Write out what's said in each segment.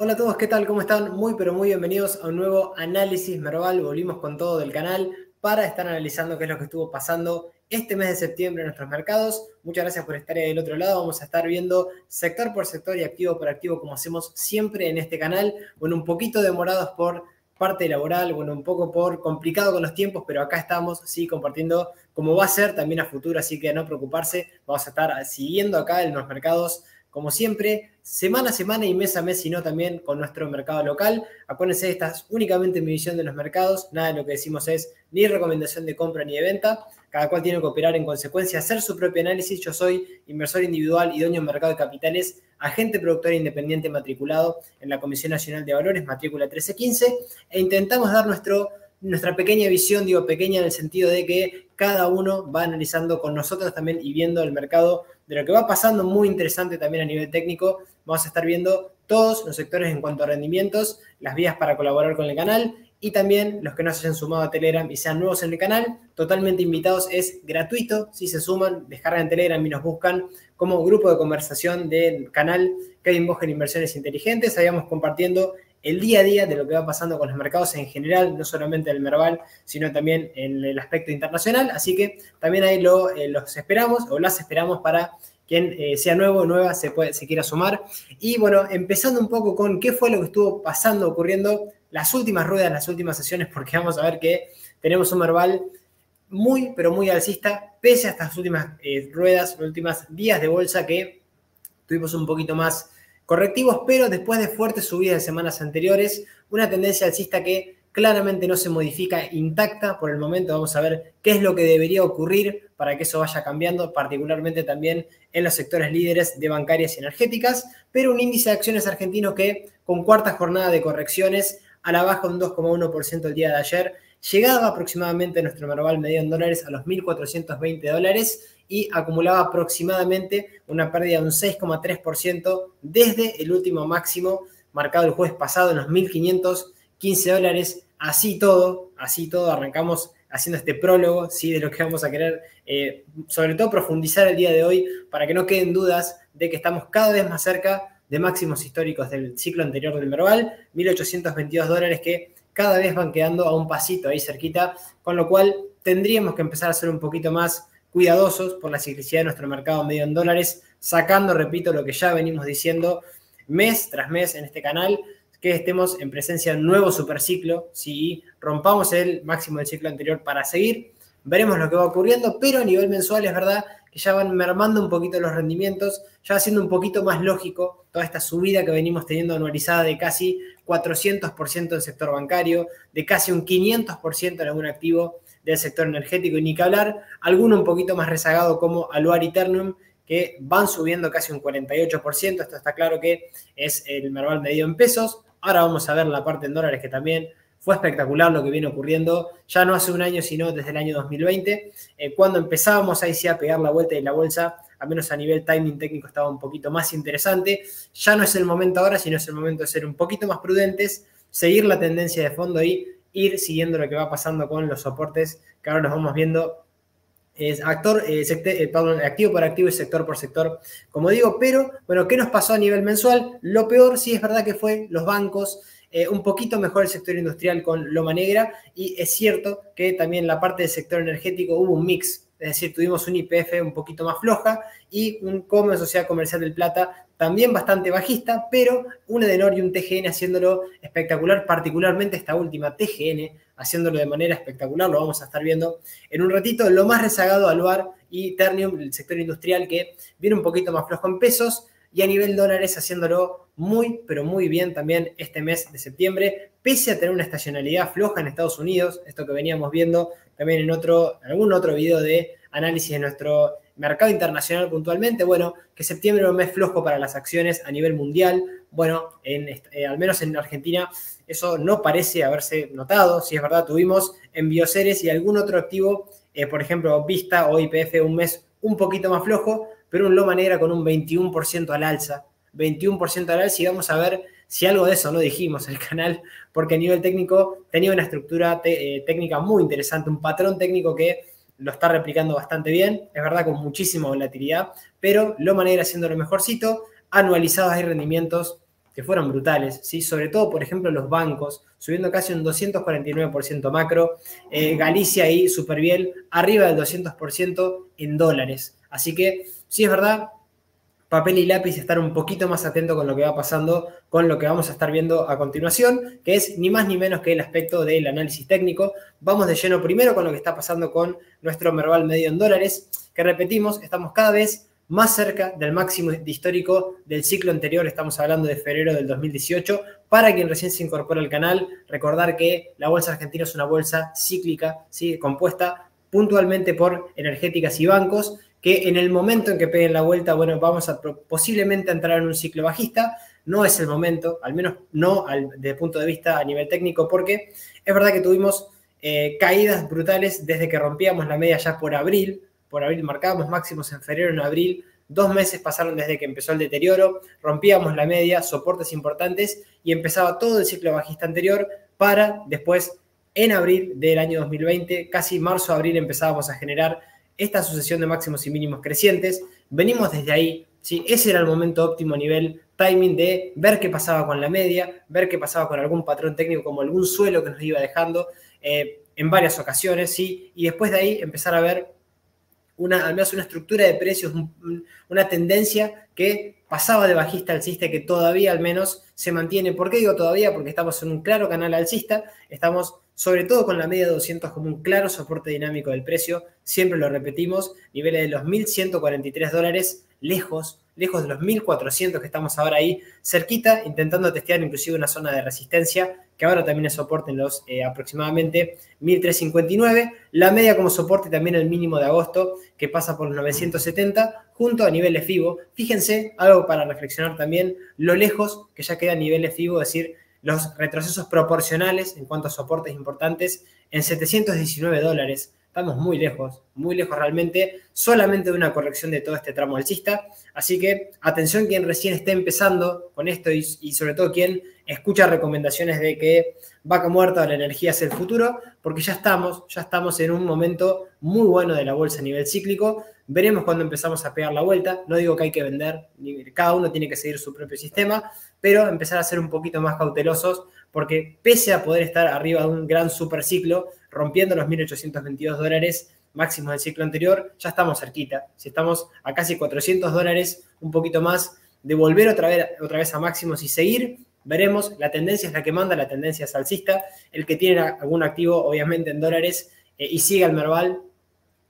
Hola a todos, ¿qué tal? ¿Cómo están? Muy pero muy bienvenidos a un nuevo análisis Merval. Volvimos con todo del canal para estar analizando qué es lo que estuvo pasando este mes de septiembre en nuestros mercados. Muchas gracias por estar ahí del otro lado. Vamos a estar viendo sector por sector y activo por activo como hacemos siempre en este canal. Bueno, un poquito demorados por parte laboral, bueno, un poco por complicado con los tiempos, pero acá estamos, sí, compartiendo como va a ser también a futuro, así que no preocuparse. Vamos a estar siguiendo acá en los mercados como siempre, semana a semana y mes a mes, sino también con nuestro mercado local. Acuérdense, esta es únicamente mi visión de los mercados. Nada de lo que decimos es ni recomendación de compra ni de venta. Cada cual tiene que operar en consecuencia, hacer su propio análisis. Yo soy inversor individual y dueño de mercado de capitales, agente productor independiente matriculado en la Comisión Nacional de Valores, matrícula 1315, e intentamos dar nuestra pequeña visión, digo pequeña en el sentido de que cada uno va analizando con nosotros también y viendo el mercado de lo que va pasando, muy interesante también a nivel técnico. Vamos a estar viendo todos los sectores en cuanto a rendimientos, las vías para colaborar con el canal y también los que no se hayan sumado a Telegram y sean nuevos en el canal, totalmente invitados, es gratuito. Si se suman, descargan Telegram y nos buscan como grupo de conversación del canal Kevin Bogen Inversiones Inteligentes. Ahí vamos compartiendo el día a día de lo que va pasando con los mercados en general, no solamente el Merval, sino también en el aspecto internacional. Así que también ahí los esperamos o las esperamos para quien sea nuevo o nueva se quiera sumar. Y bueno, empezando un poco con qué fue lo que estuvo pasando, ocurriendo las últimas ruedas, las últimas sesiones, porque vamos a ver que tenemos un Merval muy, pero muy alcista, pese a estas últimas ruedas, los últimos días de bolsa que tuvimos un poquito más correctivos, pero después de fuertes subidas de semanas anteriores, una tendencia alcista que claramente no se modifica intacta por el momento. Vamos a ver qué es lo que debería ocurrir para que eso vaya cambiando, particularmente también en los sectores líderes de bancarias y energéticas, pero un índice de acciones argentino que con cuarta jornada de correcciones a la baja un 2,1% el día de ayer, llegaba aproximadamente nuestro Merval medio en dólares a los $1.420 y acumulaba aproximadamente una pérdida de un 6,3% desde el último máximo marcado el jueves pasado en los $1.515. Así todo, arrancamos haciendo este prólogo, ¿sí? De lo que vamos a querer, sobre todo profundizar el día de hoy, para que no queden dudas de que estamos cada vez más cerca de máximos históricos del ciclo anterior del Merval, $1.822 que cada vez van quedando a un pasito ahí cerquita, con lo cual tendríamos que empezar a ser un poquito más cuidadosos por la ciclicidad de nuestro mercado medio en dólares, sacando, repito, lo que ya venimos diciendo mes tras mes en este canal, que estemos en presencia de un nuevo superciclo. Si rompamos el máximo del ciclo anterior para seguir, veremos lo que va ocurriendo, pero a nivel mensual es verdad que ya van mermando un poquito los rendimientos, ya va siendo un poquito más lógico toda esta subida que venimos teniendo anualizada de casi 400% en el sector bancario, de casi un 500% en algún activo del sector energético, y ni que hablar, alguno un poquito más rezagado como Aluar y Ternium, que van subiendo casi un 48%. Esto está claro que es el Merval medido en pesos. Ahora vamos a ver la parte en dólares, que también fue espectacular lo que viene ocurriendo, ya no hace un año, sino desde el año 2020, cuando empezábamos ahí sí a pegar la vuelta y la bolsa, al menos a nivel timing técnico, estaba un poquito más interesante. Ya no es el momento ahora, sino es el momento de ser un poquito más prudentes, seguir la tendencia de fondo y ir siguiendo lo que va pasando con los soportes, que ahora nos vamos viendo activo por activo y sector por sector, como digo. Pero, bueno, ¿qué nos pasó a nivel mensual? Lo peor sí es verdad que fue los bancos, un poquito mejor el sector industrial con Loma Negra, y es cierto que también la parte del sector energético hubo un mix, es decir, tuvimos un YPF un poquito más floja y un COME, Sociedad Comercial del Plata, también bastante bajista, pero un Edenor y un TGN haciéndolo espectacular, particularmente esta última, TGN, haciéndolo de manera espectacular. Lo vamos a estar viendo en un ratito. Lo más rezagado, Aluar y Ternium, el sector industrial, que viene un poquito más flojo en pesos, y a nivel dólares haciéndolo muy, pero muy bien también este mes de septiembre, pese a tener una estacionalidad floja en Estados Unidos, esto que veníamos viendo también en algún otro video de análisis de nuestro mercado internacional puntualmente. Bueno, que septiembre era un mes flojo para las acciones a nivel mundial. Bueno, al menos en Argentina eso no parece haberse notado. Si es verdad, tuvimos en Bioceres y algún otro activo, por ejemplo, Vista o YPF, un mes un poquito más flojo, pero un Loma Negra con un 21% al alza. 21% al alza, y vamos a ver si algo de eso no dijimos el canal, porque a nivel técnico tenía una estructura técnica muy interesante, un patrón técnico que lo está replicando bastante bien, es verdad, con muchísima volatilidad, pero Loma Negra haciendo lo mejorcito. Anualizados hay rendimientos que fueron brutales, ¿sí? Sobre todo, por ejemplo, los bancos, subiendo casi un 249% macro, Galicia ahí súper bien, arriba del 200% en dólares. Así que, sí es verdad, papel y lápiz, estar un poquito más atento con lo que va pasando, con lo que vamos a estar viendo a continuación, que es ni más ni menos que el aspecto del análisis técnico. Vamos de lleno primero con lo que está pasando con nuestro Merval medio en dólares, que repetimos, estamos cada vez más cerca del máximo histórico del ciclo anterior. Estamos hablando de febrero del 2018. Para quien recién se incorpora al canal, recordar que la bolsa argentina es una bolsa cíclica, ¿sí? Compuesta puntualmente por energéticas y bancos, que en el momento en que peguen la vuelta, bueno, vamos a posiblemente entrar en un ciclo bajista. No es el momento, al menos no desde el punto de vista a nivel técnico, porque es verdad que tuvimos caídas brutales desde que rompíamos la media ya por abril. Por abril marcábamos máximos en febrero, en abril. 2 meses pasaron desde que empezó el deterioro, rompíamos la media, soportes importantes y empezaba todo el ciclo bajista anterior para después, en abril del año 2020, casi marzo-abril, empezábamos a generar esta sucesión de máximos y mínimos crecientes. Venimos desde ahí, ¿sí? Ese era el momento óptimo a nivel timing de ver qué pasaba con la media, ver qué pasaba con algún patrón técnico como algún suelo que nos iba dejando en varias ocasiones, ¿sí? Y después de ahí empezar a ver al menos una estructura de precios, una tendencia que pasaba de bajista alcista y que todavía al menos se mantiene. ¿Por qué digo todavía? Porque estamos en un claro canal alcista, estamos sobre todo con la media de 200 como un claro soporte dinámico del precio, siempre lo repetimos, niveles de los $1.143, lejos de los 1.400 que estamos ahora ahí cerquita, intentando testear inclusive una zona de resistencia, que ahora también es soporte en los aproximadamente 1.359, la media como soporte también el mínimo de agosto, que pasa por los 970, junto a niveles FIBO. Fíjense, algo para reflexionar también, lo lejos que ya queda niveles FIBO, es decir, los retrocesos proporcionales en cuanto a soportes importantes en $719. Estamos muy lejos realmente, solamente de una corrección de todo este tramo alcista. Así que atención quien recién esté empezando con esto y sobre todo quien escucha recomendaciones de que vaca muerta o la energía es el futuro, porque ya estamos en un momento muy bueno de la bolsa a nivel cíclico. Veremos cuando empezamos a pegar la vuelta. No digo que hay que vender, cada uno tiene que seguir su propio sistema, pero empezar a ser un poquito más cautelosos, porque pese a poder estar arriba de un gran superciclo, rompiendo los $1.822 máximos del ciclo anterior, ya estamos cerquita. Si estamos a casi $400, un poquito más de volver otra vez a máximos y seguir, veremos. La tendencia es la que manda, la tendencia es alcista. El que tiene algún activo, obviamente en dólares, y sigue al Merval,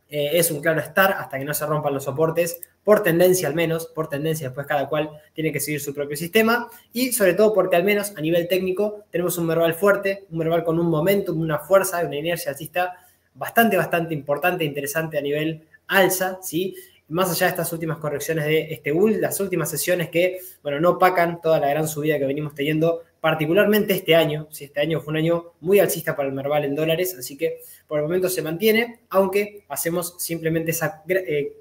es un claro estar hasta que no se rompan los soportes, por tendencia al menos, por tendencia, después cada cual tiene que seguir su propio sistema, y sobre todo porque al menos a nivel técnico tenemos un Merval fuerte, un Merval con un momentum, una fuerza, una inercia alcista bastante importante e interesante a nivel alza, ¿sí? Más allá de estas últimas correcciones de este bull, las últimas sesiones que, bueno, no opacan toda la gran subida que venimos teniendo, particularmente este año. Sí, este año fue un año muy alcista para el Merval en dólares, así que por el momento se mantiene, aunque hacemos simplemente esa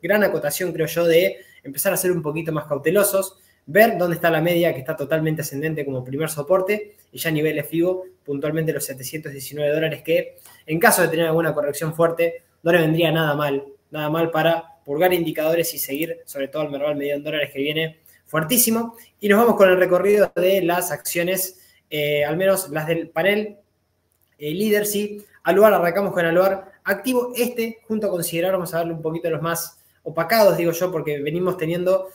gran acotación, creo yo, de empezar a ser un poquito más cautelosos, ver dónde está la media, que está totalmente ascendente como primer soporte, y ya a nivel FIBO, puntualmente los $719, que en caso de tener alguna corrección fuerte, no le vendría nada mal para purgar indicadores y seguir, sobre todo al Merval medio en dólares que viene fuertísimo. Y nos vamos con el recorrido de las acciones, al menos las del panel líder, sí. Aluar, arrancamos con Aluar. Activo junto con Siderar, vamos a darle un poquito a los más opacados, digo yo, porque venimos teniendo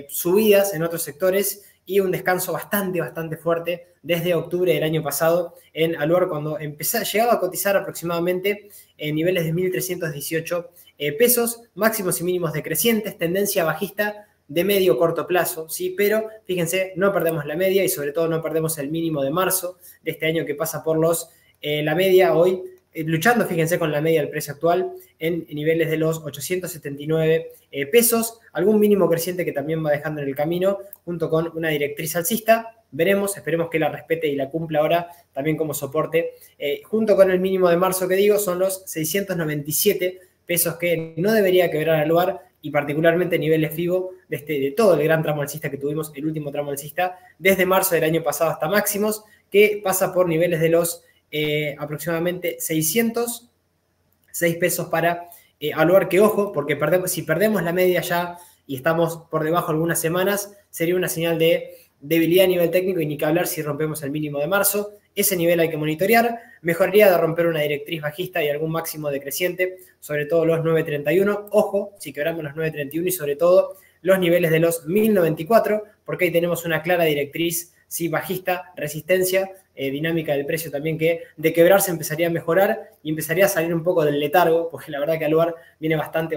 subidas en otros sectores y un descanso bastante fuerte desde octubre del año pasado en Aluar, cuando llegaba a cotizar aproximadamente en niveles de 1.318 pesos, máximos y mínimos decrecientes, tendencia bajista de medio corto plazo, ¿sí? Pero fíjense, no perdemos la media y sobre todo no perdemos el mínimo de marzo de este año, que pasa por la media hoy, luchando, fíjense, con la media del precio actual en niveles de los 879 pesos, algún mínimo creciente que también va dejando en el camino junto con una directriz alcista. Veremos, esperemos que la respete y la cumpla ahora también como soporte. Junto con el mínimo de marzo que digo, son los 697 pesos que no debería quebrar al lugar, y particularmente niveles FIBO de todo el gran tramo alcista que tuvimos, el último tramo alcista, desde marzo del año pasado hasta máximos, que pasa por niveles de los aproximadamente 606 pesos para Aluar, que ojo, porque si perdemos la media ya y estamos por debajo algunas semanas, sería una señal de debilidad a nivel técnico y ni que hablar si rompemos el mínimo de marzo. Ese nivel hay que monitorear. Mejoraría de romper una directriz bajista y algún máximo decreciente, sobre todo los 9.31. Ojo, si quebramos los 9.31 y sobre todo los niveles de los 1.094, porque ahí tenemos una clara directriz sí, bajista, resistencia, dinámica del precio también que de quebrarse empezaría a mejorar y empezaría a salir un poco del letargo, porque la verdad que Aluar viene bastante,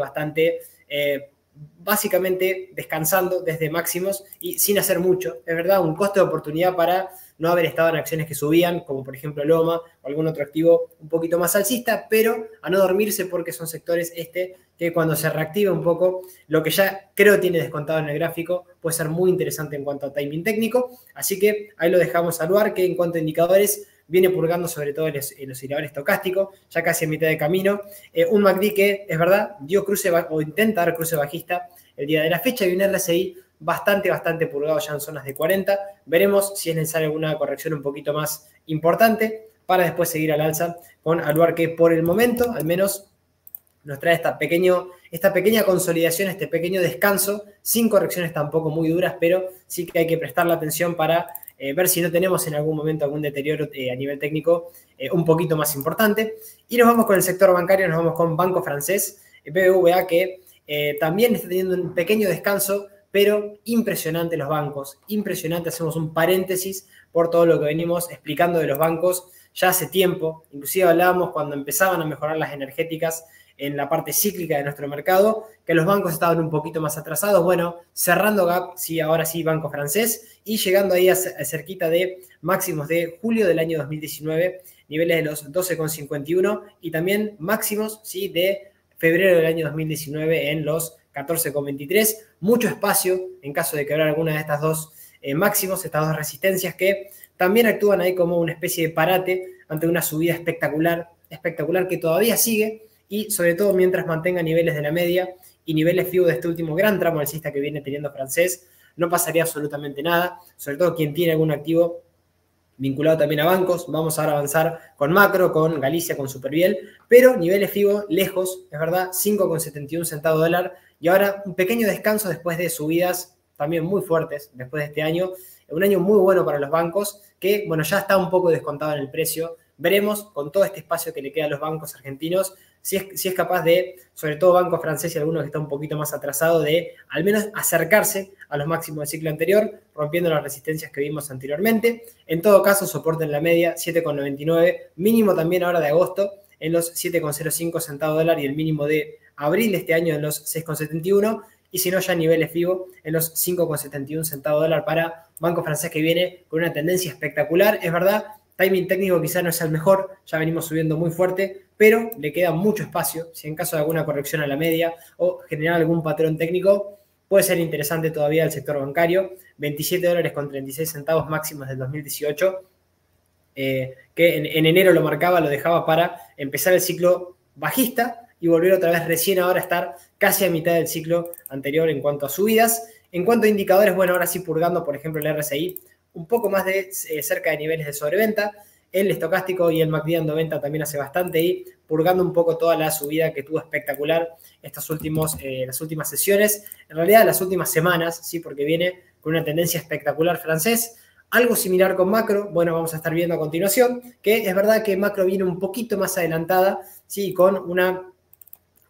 básicamente descansando desde máximos y sin hacer mucho. Es verdad, un costo de oportunidad para no haber estado en acciones que subían, como por ejemplo Loma o algún otro activo un poquito más alcista, pero a no dormirse porque son sectores que cuando se reactiva un poco, lo que ya creo tiene descontado en el gráfico puede ser muy interesante en cuanto a timing técnico. Así que ahí lo dejamos a Aluar, que en cuanto a indicadores viene purgando sobre todo en los indicadores estocásticos, ya casi a mitad de camino. Un MACD que, es verdad, dio cruce o intenta dar cruce bajista el día de la fecha y un RSI bastante purgado ya en zonas de 40. Veremos si es necesaria alguna corrección un poquito más importante para después seguir al alza con Aluar, que por el momento, al menos, nos trae esta pequeña consolidación, este pequeño descanso, sin correcciones tampoco muy duras, pero sí que hay que prestarle atención para ver si no tenemos en algún momento algún deterioro a nivel técnico un poquito más importante. Y nos vamos con el sector bancario, nos vamos con Banco Francés, BBVA, que también está teniendo un pequeño descanso, pero impresionante los bancos, impresionante. Hacemos un paréntesis por todo lo que venimos explicando de los bancos ya hace tiempo. Inclusive hablábamos cuando empezaban a mejorar las energéticas en la parte cíclica de nuestro mercado, que los bancos estaban un poquito más atrasados. Bueno, cerrando gap, sí, ahora sí, Banco Francés, y llegando ahí a cerquita de máximos de julio del año 2019, niveles de los 12,51, y también máximos, sí, de febrero del año 2019 en los 14,23. Mucho espacio en caso de quebrar alguna de estas dos máximos, estas dos resistencias que también actúan ahí como una especie de parate ante una subida espectacular que todavía sigue, y sobre todo mientras mantenga niveles de la media y niveles FIBO de este último gran tramo alcista que viene teniendo Francés, no pasaría absolutamente nada, sobre todo quien tiene algún activo vinculado también a bancos. Vamos ahora a avanzar con Macro, con Galicia, con Superviel, pero niveles FIBO lejos, es verdad, 5,71 centavos dólar, y ahora un pequeño descanso después de subidas también muy fuertes después de este año, un año muy bueno para los bancos, que bueno, ya está un poco descontado en el precio. Veremos con todo este espacio que le queda a los bancos argentinos, si es capaz de, sobre todo Banco Francés y algunos que están un poquito más atrasados, de al menos acercarse a los máximos del ciclo anterior, rompiendo las resistencias que vimos anteriormente. En todo caso, soporte en la media, 7,99, mínimo también ahora de agosto, en los 7,05 centavos dólar, y el mínimo de abril de este año en los 6,71, y si no ya niveles FIBO en los 5,71 centavos dólar para Banco Francés, que viene con una tendencia espectacular. Es verdad, timing técnico quizás no es el mejor, ya venimos subiendo muy fuerte, pero le queda mucho espacio. Si en caso de alguna corrección a la media o generar algún patrón técnico, puede ser interesante todavía el sector bancario. 27 dólares con 36 centavos máximos del 2018, que en enero lo marcaba, lo dejaba para empezar el ciclo bajista y volver otra vez recién ahora a estar casi a mitad del ciclo anterior en cuanto a subidas. En cuanto a indicadores, bueno, ahora sí purgando, por ejemplo, el RSI, un poco más de cerca de niveles de sobreventa. El estocástico y el MACD dando venta también hace bastante, y purgando un poco toda la subida que tuvo espectacular las últimas sesiones, en realidad las últimas semanas, sí, porque viene con una tendencia espectacular Francés. Algo similar con Macro, bueno, vamos a estar viendo a continuación, que es verdad que Macro viene un poquito más adelantada, sí, con una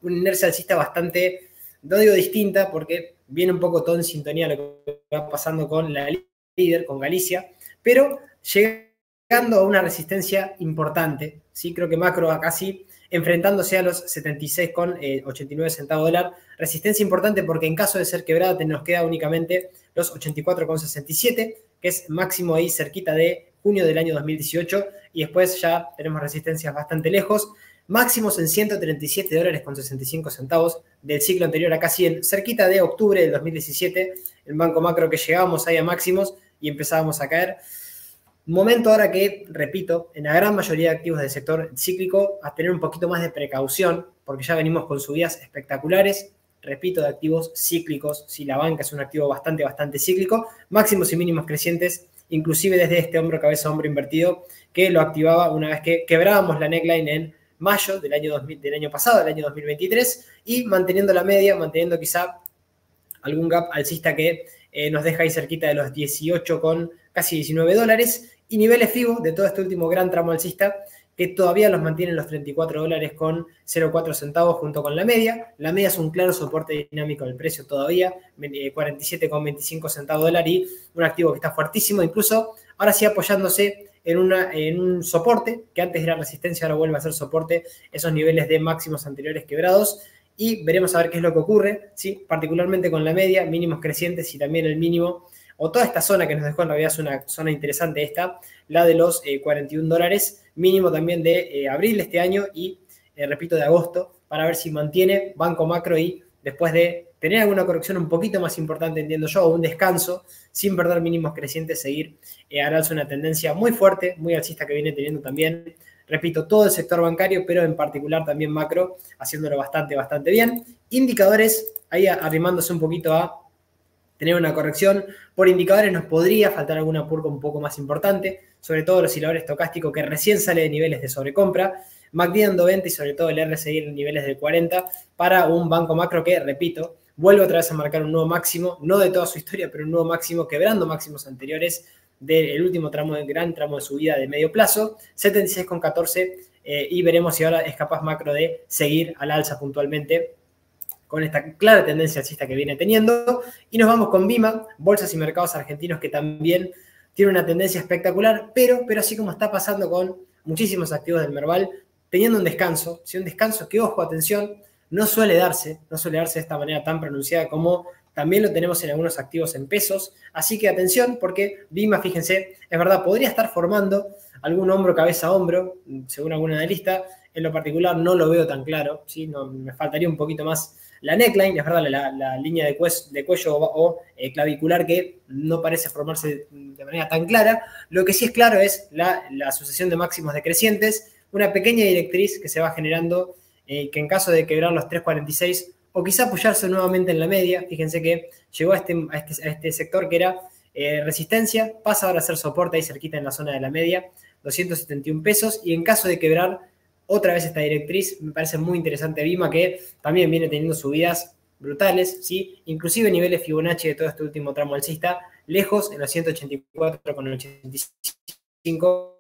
inercia alcista bastante, no digo distinta, porque viene un poco todo en sintonía lo que va pasando con la líder, con Galicia, pero llegando a una resistencia importante, ¿sí? Creo que Macro acá sí, enfrentándose a los 76,89 centavos dólar, resistencia importante porque en caso de ser quebrada nos queda únicamente los 84,67, que es máximo ahí cerquita de junio del año 2018, y después ya tenemos resistencias bastante lejos, máximos en 137 dólares con 65 centavos del ciclo anterior, acá sí en cerquita de octubre del 2017, el Banco Macro, que llegábamos ahí a máximos y empezábamos a caer. Momento ahora que, repito, en la gran mayoría de activos del sector cíclico, a tener un poquito más de precaución, porque ya venimos con subidas espectaculares, repito, de activos cíclicos. Si la banca es un activo bastante cíclico, máximos y mínimos crecientes, inclusive desde este hombro cabeza hombro invertido, que lo activaba una vez que quebrábamos la neckline en mayo del año pasado, del año 2023, y manteniendo la media, manteniendo quizá algún gap alcista que nos deja ahí cerquita de los 18 con casi 19 dólares. Y niveles FIBO de todo este último gran tramo alcista, que todavía los mantienen los 34 dólares con 0,4 centavos junto con la media. La media es un claro soporte dinámico del precio todavía, 47,25 centavos dólar y un activo que está fuertísimo, incluso ahora sí apoyándose en un soporte, que antes era resistencia, ahora vuelve a ser soporte, esos niveles de máximos anteriores quebrados. Y veremos a ver qué es lo que ocurre, ¿sí? Particularmente con la media, mínimos crecientes y también el mínimo, o toda esta zona que nos dejó, en realidad es una zona interesante esta, la de los 41 dólares, mínimo también de abril de este año y, repito, de agosto, para ver si mantiene Banco Macro y después de tener alguna corrección un poquito más importante, entiendo yo, o un descanso, sin perder mínimos crecientes, seguir al alza una tendencia muy fuerte, muy alcista que viene teniendo también, repito, todo el sector bancario, pero en particular también macro, haciéndolo bastante, bastante bien. Indicadores, ahí arrimándose un poquito a tener una corrección. Por indicadores nos podría faltar alguna purga un poco más importante, sobre todo el oscilador estocástico que recién sale de niveles de sobrecompra, MACD dando venta y sobre todo el RSI en niveles de 40 para un Banco Macro que, repito, vuelve otra vez a marcar un nuevo máximo, no de toda su historia, pero un nuevo máximo, quebrando máximos anteriores del último tramo, del gran tramo de subida de medio plazo, 76,14, y veremos si ahora es capaz Macro de seguir al alza puntualmente con esta clara tendencia alcista que viene teniendo. Y nos vamos con BIMA, bolsas y mercados argentinos, que también tiene una tendencia espectacular, pero así como está pasando con muchísimos activos del Merval, teniendo un descanso, ¿sí? Un descanso que, ojo, atención, no suele darse de esta manera tan pronunciada como también lo tenemos en algunos activos en pesos. Así que atención, porque BIMA, fíjense, es verdad, podría estar formando algún hombro, cabeza, hombro, según algún analista. En lo particular no lo veo tan claro, ¿sí? No, me faltaría un poquito más la neckline, es verdad, la línea de cuello o clavicular que no parece formarse de manera tan clara. Lo que sí es claro es la sucesión de máximos decrecientes, una pequeña directriz que se va generando, que en caso de quebrar los 3.46 o quizá apoyarse nuevamente en la media, fíjense que llegó a este sector que era resistencia, pasa ahora a ser soporte ahí cerquita en la zona de la media, 271 pesos, y en caso de quebrar otra vez esta directriz, me parece muy interesante BIMA, que también viene teniendo subidas brutales, ¿sí? Inclusive niveles Fibonacci de todo este último tramo alcista, lejos en los 184,85,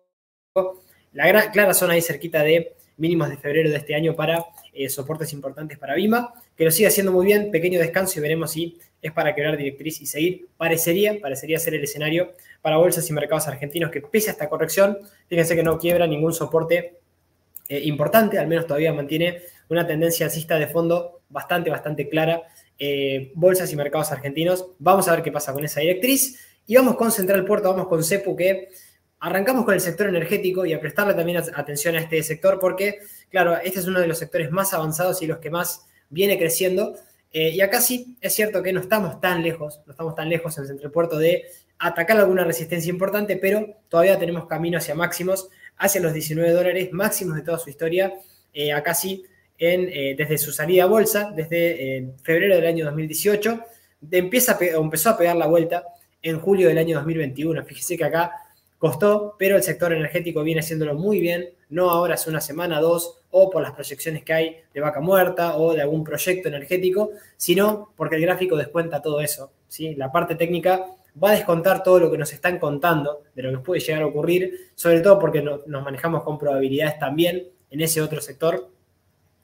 la clara zona ahí cerquita de mínimos de febrero de este año para soportes importantes para BIMA, que lo sigue haciendo muy bien, pequeño descanso y veremos si es para quebrar directriz y seguir. Parecería ser el escenario para bolsas y mercados argentinos, que pese a esta corrección, fíjense que no quiebra ningún soporte importante, al menos todavía mantiene una tendencia alcista de fondo bastante clara. Bolsas y mercados argentinos, vamos a ver qué pasa con esa directriz. Y vamos con Central Puerto, vamos con CEPU, que arrancamos con el sector energético y a prestarle también atención a este sector porque, claro, este es uno de los sectores más avanzados y los que más viene creciendo. Y acá sí, es cierto que no estamos tan lejos en Central Puerto de atacar alguna resistencia importante, pero todavía tenemos camino hacia máximos, hacia los 19 dólares, máximos de toda su historia, acá sí, desde su salida a bolsa, desde febrero del año 2018, empezó a pegar la vuelta en julio del año 2021. Fíjese que acá costó, pero el sector energético viene haciéndolo muy bien, no ahora hace una semana, dos, o por las proyecciones que hay de vaca muerta o de algún proyecto energético, sino porque el gráfico descuenta todo eso, ¿sí? La parte técnica va a descontar todo lo que nos están contando de lo que puede llegar a ocurrir, sobre todo porque nos manejamos con probabilidades también en ese otro sector,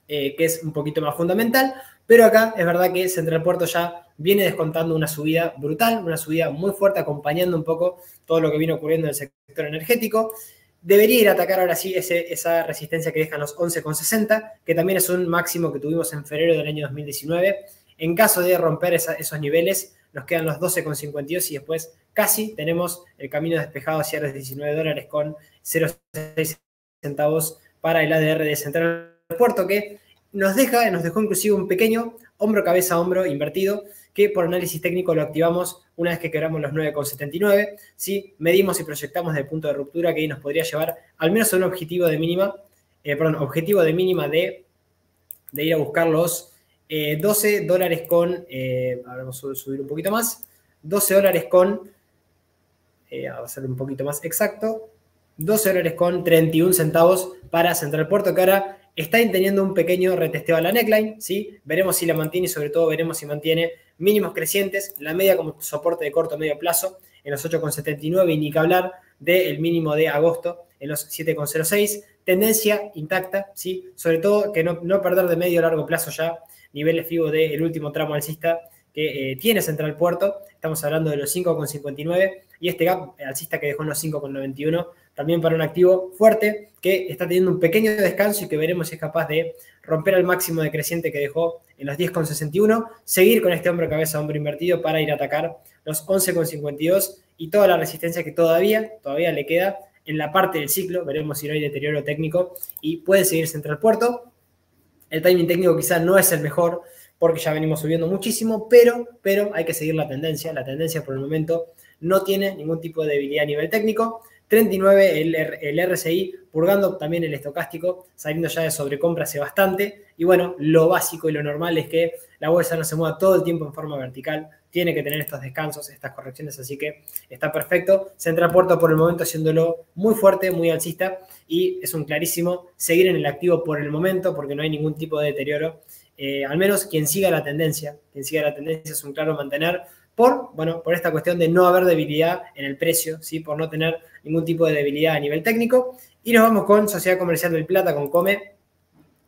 que es un poquito más fundamental, pero acá es verdad que Central Puerto ya viene descontando una subida brutal, una subida muy fuerte, acompañando un poco todo lo que viene ocurriendo en el sector energético. Debería ir a atacar ahora sí esa resistencia que dejan los 11,60, que también es un máximo que tuvimos en febrero del año 2019. En caso de romper esos niveles, nos quedan los 12,52 y después casi tenemos el camino despejado hacia los 19 dólares con 0,6 centavos para el ADR de Central Puerto, que nos dejó inclusive un pequeño hombro, cabeza, hombro invertido, que por análisis técnico lo activamos una vez que quebramos los 9,79. ¿Sí? Medimos y proyectamos el punto de ruptura que ahí nos podría llevar al menos a un objetivo de mínima de ir a buscar los 12 dólares con, ahora vamos a subir un poquito más, 12 dólares con, va a ser un poquito más exacto, 12 dólares con 31 centavos para Central Puerto, que ahora está teniendo un pequeño retesteo a la neckline, ¿sí? Veremos si la mantiene y sobre todo veremos si mantiene mínimos crecientes, la media como soporte de corto o medio plazo en los 8,79 y ni que hablar del mínimo de agosto en los 7,06. Tendencia intacta, ¿sí? Sobre todo que no perder de medio a largo plazo ya niveles FIBO del último tramo alcista que tiene Central Puerto. Estamos hablando de los 5,59 y este gap alcista que dejó en los 5,91 también para un activo fuerte que está teniendo un pequeño descanso y que veremos si es capaz de romper el máximo decreciente que dejó en los 10,61, seguir con este hombro cabeza hombro invertido para ir a atacar los 11,52 y toda la resistencia que todavía le queda en la parte del ciclo. Veremos si no hay deterioro técnico y puede seguir Central Puerto. El timing técnico quizás no es el mejor porque ya venimos subiendo muchísimo, pero hay que seguir la tendencia. La tendencia por el momento no tiene ningún tipo de debilidad a nivel técnico. 39 el RSI, purgando también el estocástico, saliendo ya de sobrecompra hace bastante. Y bueno, lo básico y lo normal es que la bolsa no se mueva todo el tiempo en forma vertical. Tiene que tener estos descansos, estas correcciones, así que está perfecto. Central Puerto por el momento haciéndolo muy fuerte, muy alcista y es un clarísimo seguir en el activo por el momento porque no hay ningún tipo de deterioro. Al menos quien siga la tendencia es un claro mantener por esta cuestión de no haber debilidad en el precio, ¿sí? Por no tener ningún tipo de debilidad a nivel técnico. Y nos vamos con Sociedad Comercial del Plata, con COME,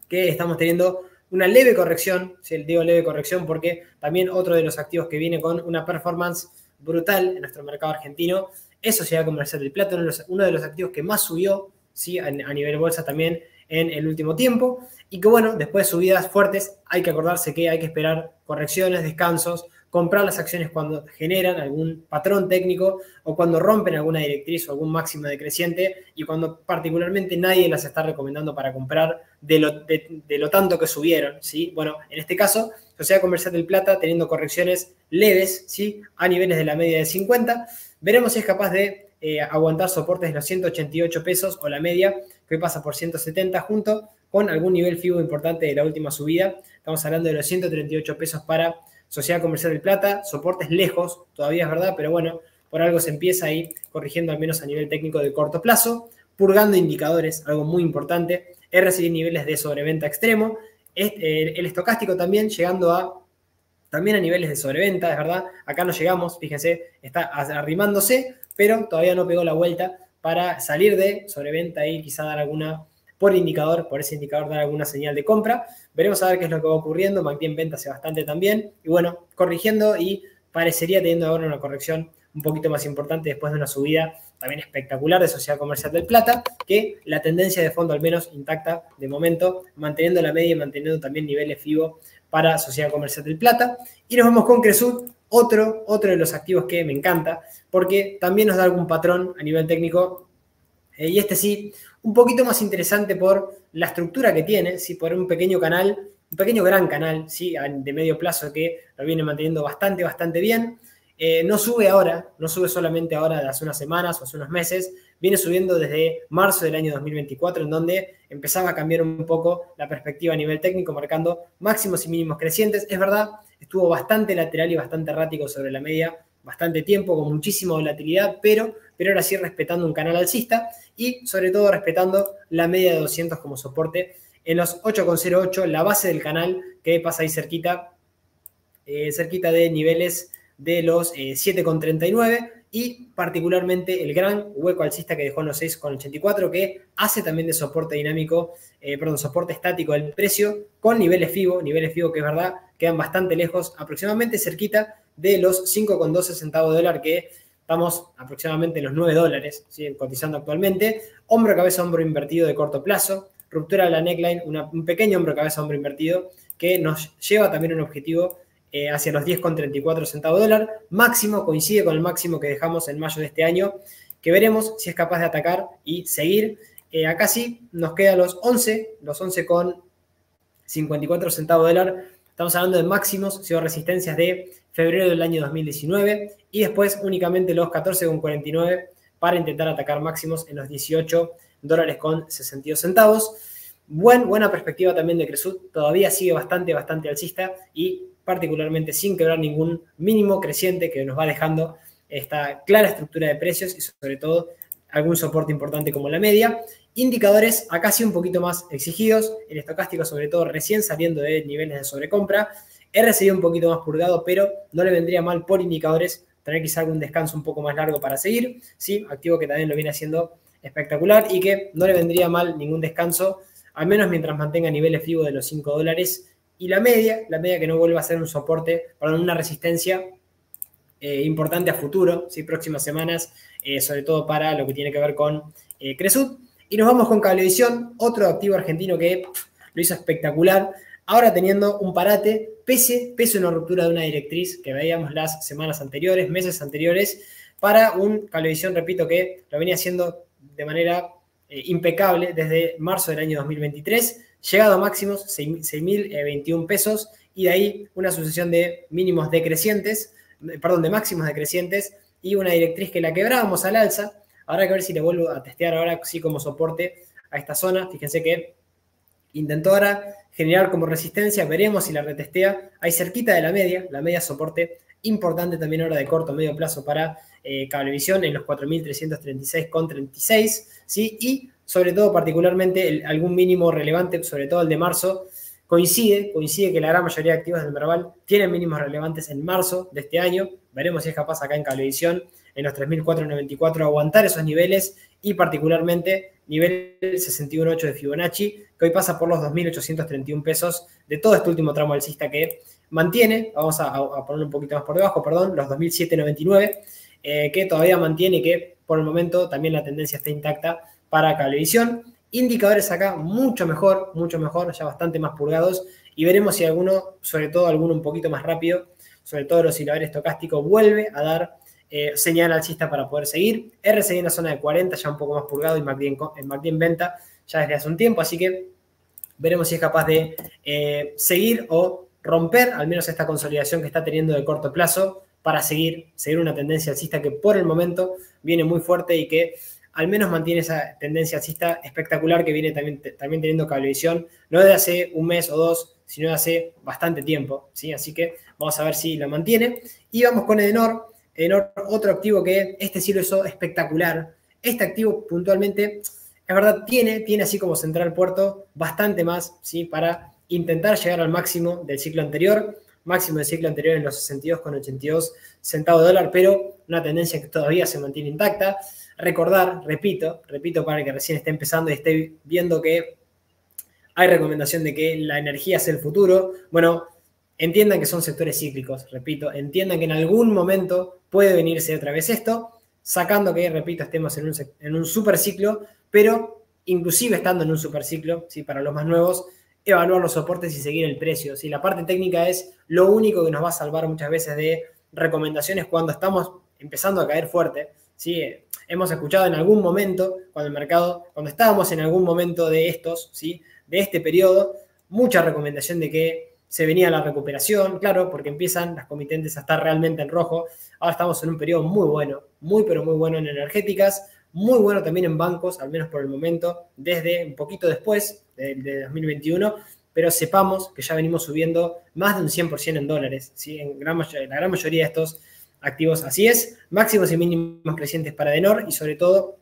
que estamos teniendo una leve corrección, ¿sí? Digo leve corrección porque también otro de los activos que viene con una performance brutal en nuestro mercado argentino es Sociedad Comercial del Plata, uno de los activos que más subió, ¿sí? a nivel bolsa también en el último tiempo, y que bueno, después de subidas fuertes hay que acordarse que hay que esperar correcciones, descansos, comprar las acciones cuando generan algún patrón técnico o cuando rompen alguna directriz o algún máximo decreciente y cuando particularmente nadie las está recomendando para comprar de lo tanto que subieron, ¿sí? Bueno, en este caso, Sociedad Comercial del Plata teniendo correcciones leves, ¿sí? A niveles de la media de 50. Veremos si es capaz de aguantar soportes de los 188 pesos o la media que hoy pasa por 170 junto con algún nivel FIBO importante de la última subida. Estamos hablando de los 138 pesos para Sociedad Comercial del Plata, soportes lejos, todavía es verdad, pero bueno, por algo se empieza ahí corrigiendo al menos a nivel técnico de corto plazo, purgando indicadores, algo muy importante, RSI niveles de sobreventa extremo, el estocástico también llegando también a niveles de sobreventa, es verdad, acá no llegamos, fíjense, está arrimándose, pero todavía no pegó la vuelta para salir de sobreventa y quizá dar alguna, por ese indicador dar alguna señal de compra. Veremos a ver qué es lo que va ocurriendo, mantiene en venta hace bastante también, y bueno, corrigiendo y parecería teniendo ahora una corrección un poquito más importante después de una subida también espectacular de Sociedad Comercial del Plata, que la tendencia de fondo al menos intacta de momento, manteniendo la media y manteniendo también niveles FIBO para Sociedad Comercial del Plata. Y nos vamos con Cresud, otro de los activos que me encanta, porque también nos da algún patrón a nivel técnico, y este sí, un poquito más interesante por la estructura que tiene, ¿sí? Por un pequeño canal, un pequeño gran canal, ¿sí? De medio plazo que lo viene manteniendo bastante bien. No sube solamente ahora de hace unas semanas o hace unos meses, viene subiendo desde marzo del año 2024, en donde empezaba a cambiar un poco la perspectiva a nivel técnico, marcando máximos y mínimos crecientes. Es verdad, estuvo bastante lateral y bastante errático sobre la media, bastante tiempo, con muchísima volatilidad, pero ahora sí respetando un canal alcista y sobre todo respetando la media de 200 como soporte en los 8,08, la base del canal que pasa ahí cerquita de niveles de los 7,39 y particularmente el gran hueco alcista que dejó en los 6,84 que hace también de soporte dinámico, soporte estático del precio con niveles FIBO que es verdad quedan bastante lejos, aproximadamente cerquita de los 5,12 centavos de dólar que estamos aproximadamente en los $9, ¿sí? Cotizando actualmente, hombro cabeza hombro invertido de corto plazo, ruptura de la neckline, un pequeño hombro cabeza hombro invertido que nos lleva también a un objetivo hacia los 10,34 centavos de dólar. Máximo coincide con el máximo que dejamos en mayo de este año, que veremos si es capaz de atacar y seguir. Acá sí nos quedan los 11,54 centavos de dólar. Estamos hablando de máximos, resistencias de febrero del año 2019 y después únicamente los 14,49 para intentar atacar máximos en los $18,62. Buena perspectiva también de Cresud, todavía sigue bastante alcista y particularmente sin quebrar ningún mínimo creciente que nos va dejando esta clara estructura de precios y sobre todo algún soporte importante como la media. Indicadores acá sí un poquito más exigidos, el estocástico sobre todo recién saliendo de niveles de sobrecompra, RSI un poquito más purgado, pero no le vendría mal por indicadores tener quizá algún descanso un poco más largo para seguir, ¿sí? Activo que también lo viene haciendo espectacular y que no le vendría mal ningún descanso, al menos mientras mantenga niveles FIBO de los 5 dólares y la media que no vuelva a ser un soporte, perdón, una resistencia importante a futuro, ¿sí? Próximas semanas, sobre todo para lo que tiene que ver con Cresut. Y nos vamos con Cablevisión, otro activo argentino que lo hizo espectacular, ahora teniendo un parate, pese a una ruptura de una directriz que veíamos las semanas anteriores, meses anteriores, para un Cablevisión, repito, que lo venía haciendo de manera impecable desde marzo del año 2023, llegado a máximos 6.021 pesos y de ahí una sucesión de mínimos decrecientes, de máximos decrecientes y una directriz que la quebrábamos al alza. Habrá que ver si le vuelvo a testear ahora sí como soporte a esta zona. Fíjense que intentó ahora generar como resistencia, veremos si la retestea ahí cerquita de la media soporte importante también ahora de corto medio plazo para Cablevisión en los 4.336,36, ¿sí? Y sobre todo particularmente algún mínimo relevante, sobre todo el de marzo, coincide que la gran mayoría de activos del Merval tienen mínimos relevantes en marzo de este año. Veremos si es capaz acá en Cablevisión, en los 3.494, aguantar esos niveles y particularmente nivel 61.8 de Fibonacci, que hoy pasa por los 2.831 pesos de todo este último tramo alcista que mantiene, vamos a ponerlo un poquito más por debajo, perdón, los 2.799, que todavía mantiene y que por el momento también la tendencia está intacta para Cablevisión. Indicadores acá mucho mejor, ya bastante más purgados y veremos si alguno, sobre todo alguno un poquito más rápido, sobre todo los osciladores estocásticos, vuelve a dar señal alcista para poder seguir. RSI en la zona de 40, ya un poco más purgado y MACD en venta ya desde hace un tiempo, así que veremos si es capaz de seguir o romper al menos esta consolidación que está teniendo de corto plazo para seguir una tendencia alcista que por el momento viene muy fuerte y que al menos mantiene esa tendencia alcista espectacular que viene también teniendo Cablevisión, no de hace un mes o dos, sino de hace bastante tiempo, ¿sí? Así que vamos a ver si la mantiene. Y vamos con Edenor, otro activo que este sí lo hizo espectacular. Este activo puntualmente, es verdad, tiene así como central puerto bastante más, ¿sí? Para intentar llegar al máximo del ciclo anterior en los 62,82 centavos de dólar, pero una tendencia que todavía se mantiene intacta. Recordar, repito para el que recién esté empezando y esté viendo que hay recomendación de que la energía es el futuro. Bueno, entiendan que son sectores cíclicos, repito, entiendan que en algún momento puede venirse otra vez esto, sacando que, repito, estemos en un superciclo, pero inclusive estando en un superciclo, ¿sí? Para los más nuevos, evaluar los soportes y seguir el precio, ¿sí? La parte técnica es lo único que nos va a salvar muchas veces de recomendaciones cuando estamos empezando a caer fuerte, ¿sí? Hemos escuchado en algún momento, cuando estábamos en algún momento de estos, ¿sí? De este periodo, mucha recomendación de que se venía la recuperación, claro, porque empiezan las comitentes a estar realmente en rojo. Ahora estamos en un periodo muy bueno, pero muy bueno en energéticas, muy bueno también en bancos, al menos por el momento, desde un poquito después de 2021, pero sepamos que ya venimos subiendo más de un 100% en dólares, ¿sí? En la gran mayoría de estos activos así es, máximos y mínimos crecientes para Edenor y sobre todo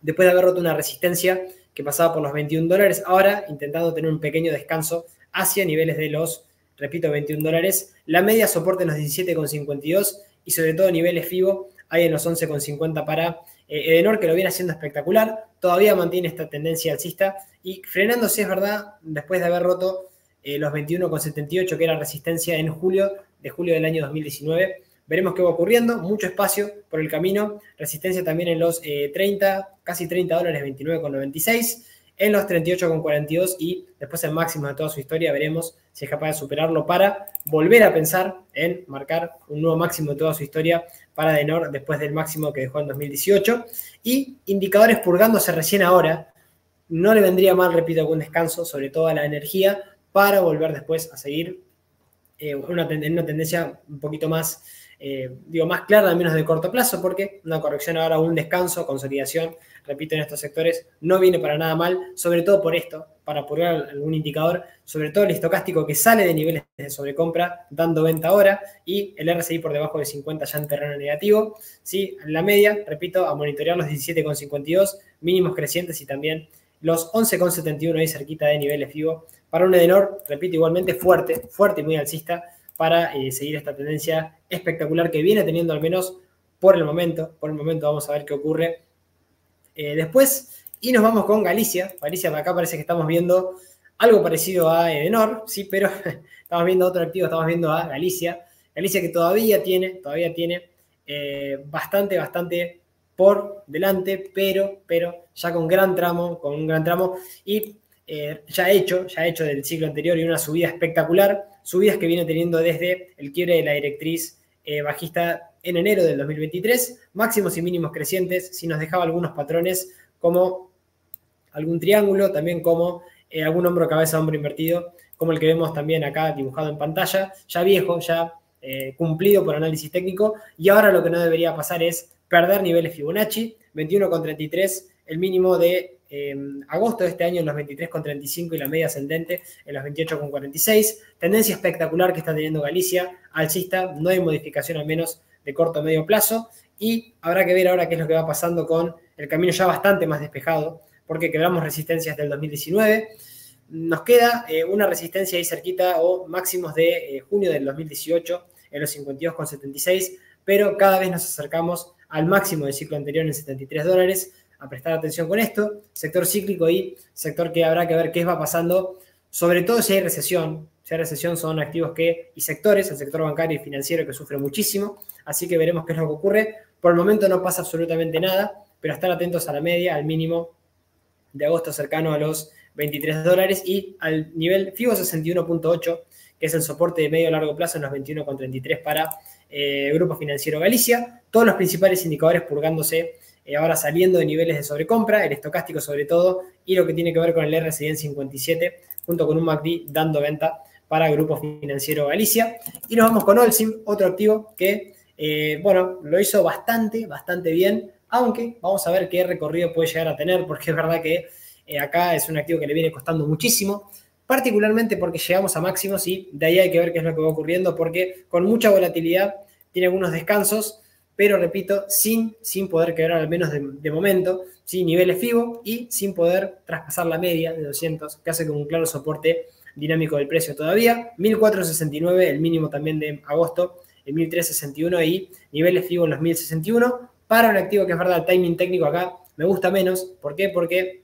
después de haber roto una resistencia que pasaba por los 21 dólares, ahora intentando tener un pequeño descanso hacia niveles de los, repito, 21 dólares, la media soporte en los 17,52 y sobre todo niveles FIBO hay en los 11,50 para Edenor, que lo viene haciendo espectacular, todavía mantiene esta tendencia alcista y frenándose, es verdad, después de haber roto los 21,78 que era resistencia en julio del año 2019. Veremos qué va ocurriendo, mucho espacio por el camino, resistencia también en los casi 30 dólares, 29,96, en los 38,42 y después el máximo de toda su historia. Veremos si es capaz de superarlo para volver a pensar en marcar un nuevo máximo de toda su historia para Edenor después del máximo que dejó en 2018. Y indicadores purgándose recién ahora, no le vendría mal, repito, algún descanso, sobre todo a la energía, para volver después a seguir en una tendencia un poquito más más clara, al menos de corto plazo, porque una corrección ahora, un descanso, consolidación, repito, en estos sectores no viene para nada mal, sobre todo por esto, para purgar algún indicador, sobre todo el estocástico que sale de niveles de sobrecompra, dando venta ahora, y el RSI por debajo de 50 ya en terreno negativo. ¿Sí? En la media, repito, a monitorear los 17,52, mínimos crecientes y también los 11,71 ahí cerquita de niveles FIBO. Para un Edenor, repito, igualmente fuerte y muy alcista para seguir esta tendencia espectacular que viene teniendo al menos por el momento. Por el momento vamos a ver qué ocurre después. Y nos vamos con Galicia. Galicia, acá parece que estamos viendo algo parecido a Edenor, sí, pero estamos viendo otro activo, estamos viendo a Galicia. Galicia que todavía tiene bastante por delante, pero ya con un gran tramo y ya ha hecho del ciclo anterior y una subida espectacular, subidas que viene teniendo desde el quiebre de la directriz bajista en enero del 2023, máximos y mínimos crecientes, si nos dejaba algunos patrones como algún triángulo, también como algún hombro, cabeza, hombro invertido, como el que vemos también acá dibujado en pantalla, ya viejo, ya cumplido por análisis técnico, y ahora lo que no debería pasar es perder niveles Fibonacci, 21,33, el mínimo de agosto de este año en los 23,35 y la media ascendente en los 28,46. Tendencia espectacular que está teniendo Galicia, alcista, no hay modificación al menos de corto o medio plazo, y habrá que ver ahora qué es lo que va pasando con el camino ya bastante más despejado, porque quebramos resistencias del 2019. Nos queda una resistencia ahí cerquita o máximos de junio del 2018 en los 52,76, pero cada vez nos acercamos al máximo del ciclo anterior en $73. A prestar atención con esto, sector cíclico y sector que habrá que ver qué va pasando, sobre todo si hay recesión. Si hay recesión son activos y sectores, el sector bancario y financiero que sufre muchísimo, así que veremos qué es lo que ocurre. Por el momento no pasa absolutamente nada, pero estar atentos a la media, al mínimo de agosto cercano a los $23 y al nivel FIBO 61.8, que es el soporte de medio a largo plazo en los 21,33 para Grupo Financiero Galicia. Todos los principales indicadores purgándose, ahora saliendo de niveles de sobrecompra, el estocástico sobre todo, y lo que tiene que ver con el RSI en 57, junto con un MACD dando venta para Grupo Financiero Galicia. Y nos vamos con Holcim, otro activo que, lo hizo bastante bien, aunque vamos a ver qué recorrido puede llegar a tener, porque es verdad que acá es un activo que le viene costando muchísimo, particularmente porque llegamos a máximos y de ahí hay que ver qué es lo que va ocurriendo, porque con mucha volatilidad tiene algunos descansos, pero repito, sin poder quebrar al menos de momento, sin niveles FIBO y sin poder traspasar la media de 200, que hace como un claro soporte dinámico del precio todavía. 1.469, el mínimo también de agosto, en 1.361 y niveles FIBO en los 1.061. Para un activo que es verdad, el timing técnico acá me gusta menos. ¿Por qué? Porque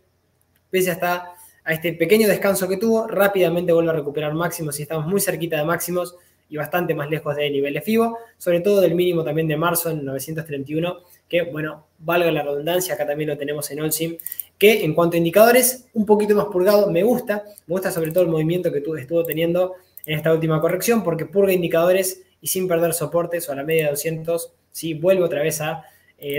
pese a este pequeño descanso que tuvo, rápidamente vuelve a recuperar máximos y estamos muy cerquita de máximos y bastante más lejos de niveles FIBO, sobre todo del mínimo también de marzo en 931, que, bueno, valga la redundancia, acá también lo tenemos en Holcim, que en cuanto a indicadores, un poquito más purgado, me gusta sobre todo el movimiento que estuvo teniendo en esta última corrección, porque purga indicadores y sin perder soportes o a la media de 200, sí, vuelve otra vez a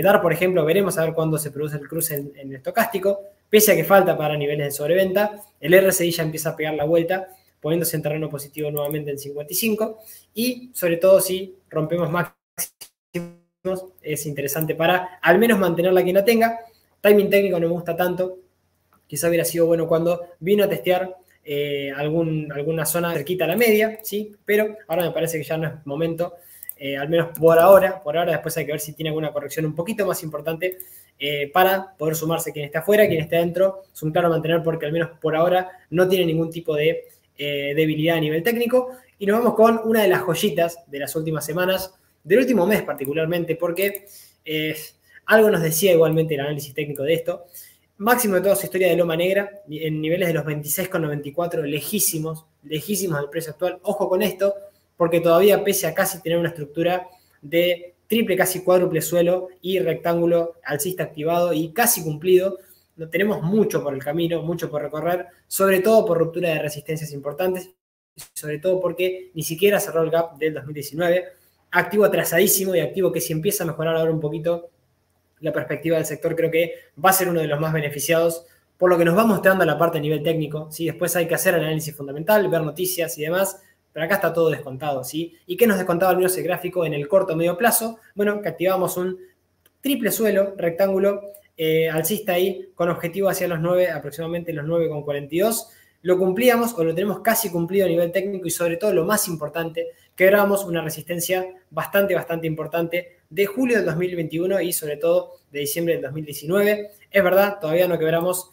dar, por ejemplo, veremos a ver cuándo se produce el cruce en el estocástico, pese a que falta para niveles de sobreventa, el RSI ya empieza a pegar la vuelta, poniéndose en terreno positivo nuevamente en 55, y sobre todo si rompemos máximos, es interesante para al menos mantenerla quien la tenga. Timing técnico no me gusta tanto, quizá hubiera sido bueno cuando vino a testear alguna zona cerquita a la media, ¿sí? Pero ahora me parece que ya no es momento, al menos por ahora, después hay que ver si tiene alguna corrección un poquito más importante para poder sumarse quien esté afuera, quien esté adentro, es un claro mantener porque al menos por ahora no tiene ningún tipo de debilidad a nivel técnico. Y nos vamos con una de las joyitas de las últimas semanas, del último mes particularmente, porque algo nos decía igualmente el análisis técnico de esto. Máximo de toda su historia de Loma Negra, en niveles de los 26,94, lejísimos del precio actual. Ojo con esto, porque todavía pese a casi tener una estructura de triple, casi cuádruple suelo y rectángulo alcista activado y casi cumplido, no tenemos mucho por el camino, mucho por recorrer, sobre todo por ruptura de resistencias importantes, sobre todo porque ni siquiera cerró el gap del 2019, activo atrasadísimo y activo que si empieza a mejorar ahora un poquito la perspectiva del sector, creo que va a ser uno de los más beneficiados, por lo que nos va mostrando la parte a nivel técnico, ¿sí? Después hay que hacer análisis fundamental, ver noticias y demás, pero acá está todo descontado, ¿sí? ¿Y qué nos descontaba al menos el gráfico en el corto o medio plazo? Bueno, que activamos un triple suelo, rectángulo, alcista ahí con objetivo hacia los 9, aproximadamente los 9,42. Lo cumplíamos o lo tenemos casi cumplido a nivel técnico y sobre todo lo más importante, quebramos una resistencia bastante importante de julio del 2021 y sobre todo de diciembre del 2019. Es verdad, todavía no quebramos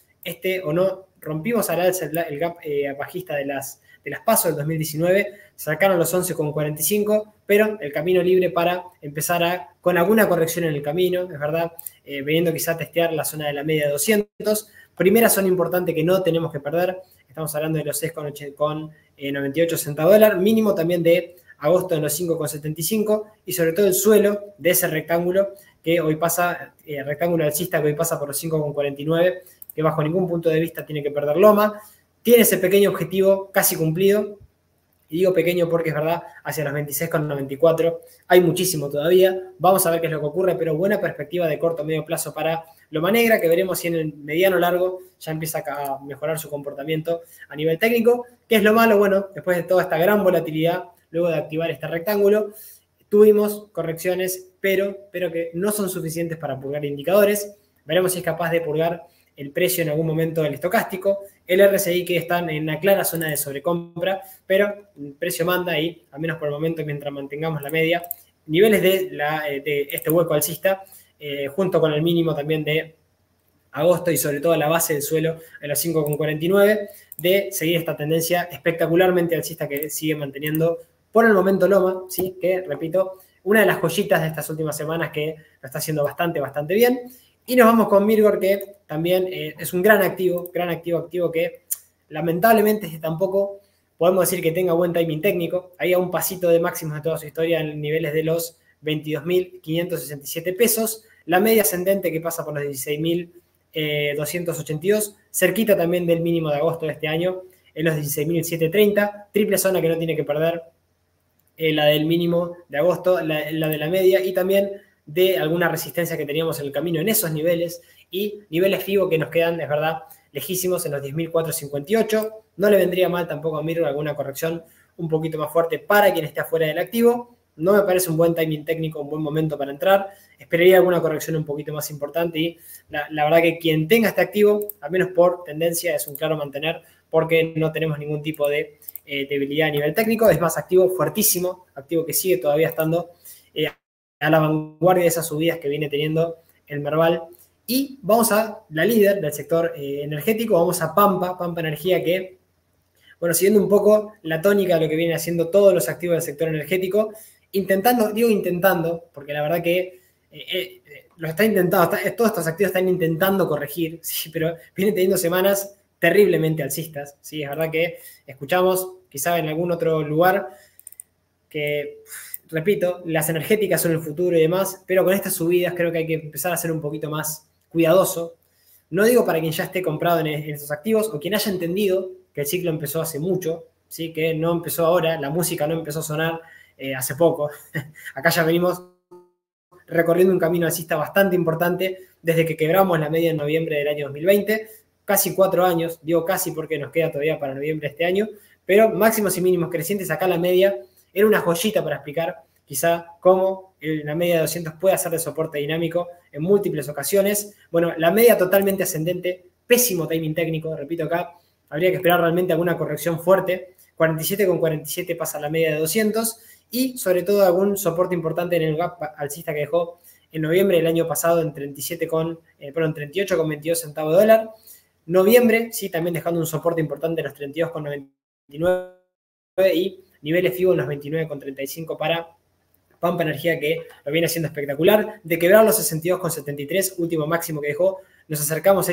o no rompimos al alza el gap bajista de las PASO del 2019, sacaron los 11,45, pero el camino libre para empezar con alguna corrección en el camino, es verdad, veniendo quizá a testear la zona de la media de 200. Primera zona importante que no tenemos que perder, estamos hablando de los 6,98 centavos dólar, mínimo también de agosto en los 5,75 y sobre todo el suelo de ese rectángulo que hoy pasa, rectángulo alcista que hoy pasa por los 5,49, que bajo ningún punto de vista tiene que perder loma. Tiene ese pequeño objetivo casi cumplido, y digo pequeño porque es verdad, hacia los 26,94 hay muchísimo todavía, vamos a ver qué es lo que ocurre, pero buena perspectiva de corto o medio plazo para Loma Negra, que veremos si en el mediano largo ya empieza a mejorar su comportamiento a nivel técnico. ¿Qué es lo malo? Bueno, después de toda esta gran volatilidad, luego de activar este rectángulo, tuvimos correcciones, pero que no son suficientes para purgar indicadores. Veremos si es capaz de purgar el precio en algún momento del estocástico, el RSI que están en una clara zona de sobrecompra, pero el precio manda ahí, al menos por el momento, mientras mantengamos la media, niveles de este hueco alcista, junto con el mínimo también de agosto y sobre todo la base del suelo en los 5,49, de seguir esta tendencia espectacularmente alcista que sigue manteniendo por el momento Loma, ¿sí? Que, repito, una de las joyitas de estas últimas semanas que lo está haciendo bastante bien. Y nos vamos con Mirgor, que también es un gran activo que lamentablemente tampoco podemos decir que tenga buen timing técnico. Ahí a un pasito de máximos de toda su historia en niveles de los 22.567 pesos. La media ascendente que pasa por los 16.282, cerquita también del mínimo de agosto de este año, en los 16.730. Triple zona que no tiene que perder, la del mínimo de agosto, la de la media y también de alguna resistencia que teníamos en el camino en esos niveles y niveles FIBO que nos quedan, es verdad, lejísimos en los 10.458. No le vendría mal tampoco a Mirror alguna corrección un poquito más fuerte para quien esté afuera del activo. No me parece un buen timing técnico, un buen momento para entrar. Esperaría alguna corrección un poquito más importante y la verdad que quien tenga este activo, al menos por tendencia, es un claro mantener porque no tenemos ningún tipo de debilidad a nivel técnico. Es más, activo fuertísimo, activo que sigue todavía estando a la vanguardia de esas subidas que viene teniendo el Merval. Y vamos a la líder del sector energético, vamos a Pampa Energía, que, bueno, siguiendo un poco la tónica de lo que vienen haciendo todos los activos del sector energético, intentando, porque la verdad que lo está intentando, todos estos activos están intentando corregir, sí, pero vienen teniendo semanas terriblemente alcistas, sí, es verdad que escuchamos quizá en algún otro lugar que, repito, las energéticas son el futuro y demás, pero con estas subidas creo que hay que empezar a ser un poquito más cuidadoso. No digo para quien ya esté comprado en estos activos o quien haya entendido que el ciclo empezó hace mucho, ¿sí? Que no empezó ahora, la música no empezó a sonar hace poco. Acá ya venimos recorriendo un camino alcista bastante importante desde que quebramos la media en noviembre del año 2020, casi 4 años, digo casi porque nos queda todavía para noviembre de este año, pero máximos y mínimos crecientes, acá la media era una joyita para explicar quizá cómo la media de 200 puede hacer de soporte dinámico en múltiples ocasiones. Bueno, la media totalmente ascendente, pésimo timing técnico, repito acá, habría que esperar realmente alguna corrección fuerte. 47,47 pasa la media de 200 y sobre todo algún soporte importante en el gap alcista que dejó en noviembre del año pasado en 38,22 centavos de dólar. Noviembre, sí, también dejando un soporte importante en los 32,99 y niveles FIBO en los 29,35 para Pampa Energía, que lo viene haciendo espectacular. De quebrar los 62,73, último máximo que dejó, nos acercamos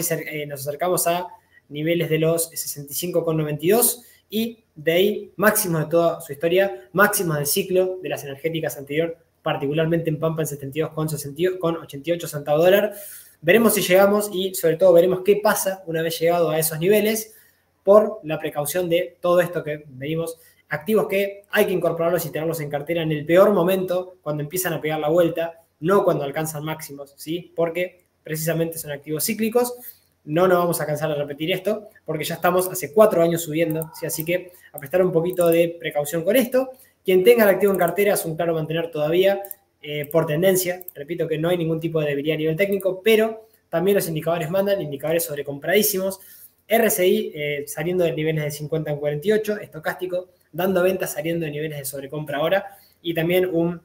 a niveles de los 65,92 y de ahí máximos de toda su historia, máximos del ciclo de las energéticas anterior, particularmente en Pampa en 72,88 centavos de dólar. Veremos si llegamos y sobre todo veremos qué pasa una vez llegado a esos niveles por la precaución de todo esto que venimos. Activos que hay que incorporarlos y tenerlos en cartera en el peor momento, cuando empiezan a pegar la vuelta, no cuando alcanzan máximos, ¿sí? Porque precisamente son activos cíclicos. No nos vamos a cansar de repetir esto, porque ya estamos hace 4 años subiendo, ¿sí? Así que a prestar un poquito de precaución con esto. Quien tenga el activo en cartera es un claro mantener todavía por tendencia. Repito que no hay ningún tipo de debilidad a nivel técnico, pero también los indicadores mandan, indicadores sobrecompradísimos. RSI saliendo de niveles de 50 en 48, estocástico, dando venta saliendo de niveles de sobrecompra ahora, y también un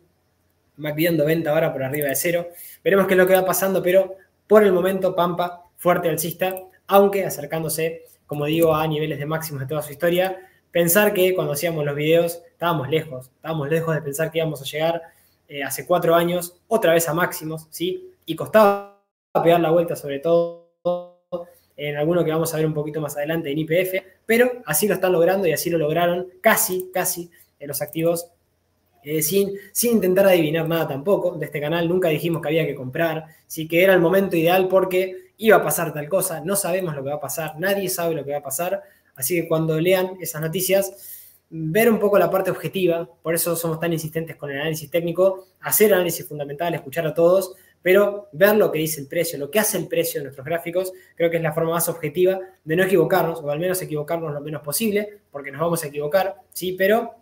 MACD dando venta ahora por arriba de cero. Veremos qué es lo que va pasando, pero por el momento Pampa fuerte alcista, aunque acercándose, como digo, a niveles de máximos de toda su historia. Pensar que cuando hacíamos los videos estábamos lejos de pensar que íbamos a llegar hace 4 años otra vez a máximos, ¿sí? Y costaba pegar la vuelta, sobre todo en alguno que vamos a ver un poquito más adelante en YPF, pero así lo están logrando y así lo lograron casi en los activos, sin intentar adivinar nada tampoco de este canal. Nunca dijimos que había que comprar, sí, que era el momento ideal porque iba a pasar tal cosa. No sabemos lo que va a pasar, nadie sabe lo que va a pasar, así que cuando lean esas noticias, ver un poco la parte objetiva. Por eso somos tan insistentes con el análisis técnico, hacer análisis fundamental, escuchar a todos, pero ver lo que dice el precio, lo que hace el precio en nuestros gráficos. Creo que es la forma más objetiva de no equivocarnos, o al menos equivocarnos lo menos posible, porque nos vamos a equivocar, ¿sí? Pero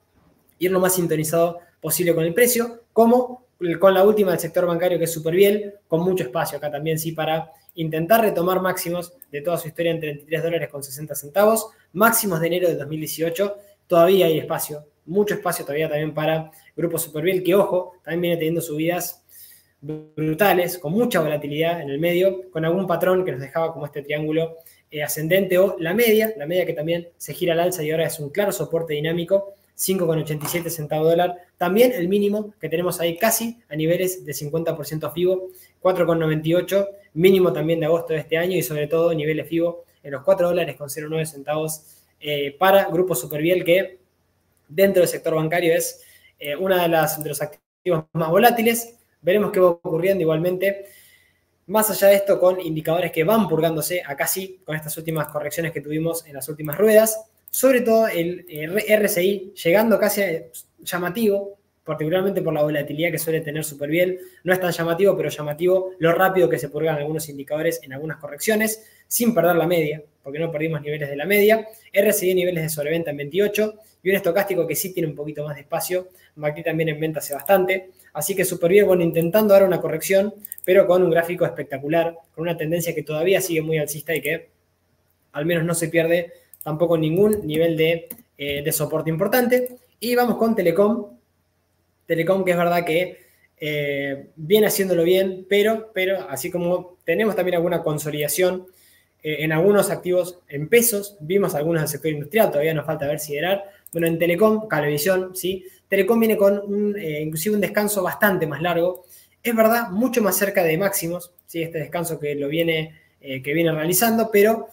ir lo más sintonizado posible con el precio, como con la última del sector bancario, que es Superviel, con mucho espacio acá también, sí, para intentar retomar máximos de toda su historia en $33.60, máximos de enero de 2018. Todavía hay espacio, mucho espacio todavía también para Grupo Superviel, que, ojo, también viene teniendo subidas brutales, con mucha volatilidad en el medio, con algún patrón que nos dejaba como este triángulo ascendente, o la media que también se gira al alza y ahora es un claro soporte dinámico, 5,87 centavos dólar. También el mínimo que tenemos ahí casi a niveles de 50% FIBO, 4,98, mínimo también de agosto de este año, y sobre todo niveles FIBO en los $4,09 para Grupo Superviel, que dentro del sector bancario es una de los activos más volátiles. Veremos qué va ocurriendo igualmente. Más allá de esto, con indicadores que van purgándose, acá sí, con estas últimas correcciones que tuvimos en las últimas ruedas, sobre todo el RSI llegando casi llamativo, particularmente por la volatilidad que suele tener Superviel. No es tan llamativo, pero llamativo lo rápido que se purgan algunos indicadores en algunas correcciones, sin perder la media, porque no perdimos niveles de la media. RSI niveles de sobreventa en 28, y un estocástico que sí tiene un poquito más de espacio. MACD también en venta hace bastante. Así que Superviel, bueno, intentando dar una corrección, pero con un gráfico espectacular, con una tendencia que todavía sigue muy alcista y que al menos no se pierde tampoco ningún nivel de soporte importante. Y vamos con Telecom. Telecom, que es verdad que viene haciéndolo bien, pero así como tenemos también alguna consolidación en algunos activos en pesos, vimos algunos del sector industrial, todavía nos falta ver siderar. Bueno, en Telecom, Cablevisión, ¿sí? Telecom viene con inclusive un descanso bastante más largo. Es verdad, mucho más cerca de máximos, ¿sí? Este descanso que viene realizando, pero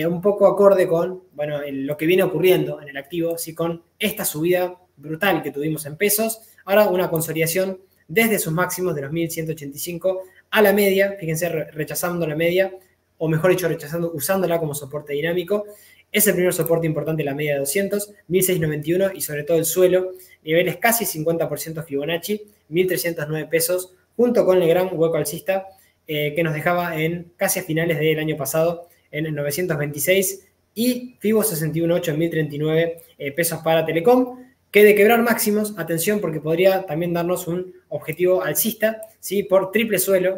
un poco acorde con, bueno, lo que viene ocurriendo en el activo, ¿sí? Con esta subida brutal que tuvimos en pesos. Ahora una consolidación desde sus máximos de los 1.185 a la media, fíjense, rechazando la media, o mejor dicho, usándola como soporte dinámico. Es el primer soporte importante, la media de 200, 1.691, y sobre todo el suelo, niveles casi 50% Fibonacci, 1.309 pesos, junto con el gran hueco alcista que nos dejaba en casi a finales del año pasado en 926, y Fibo 61.8 en 1.039 pesos para Telecom, que de quebrar máximos, atención, porque podría también darnos un objetivo alcista, ¿sí? Por triple suelo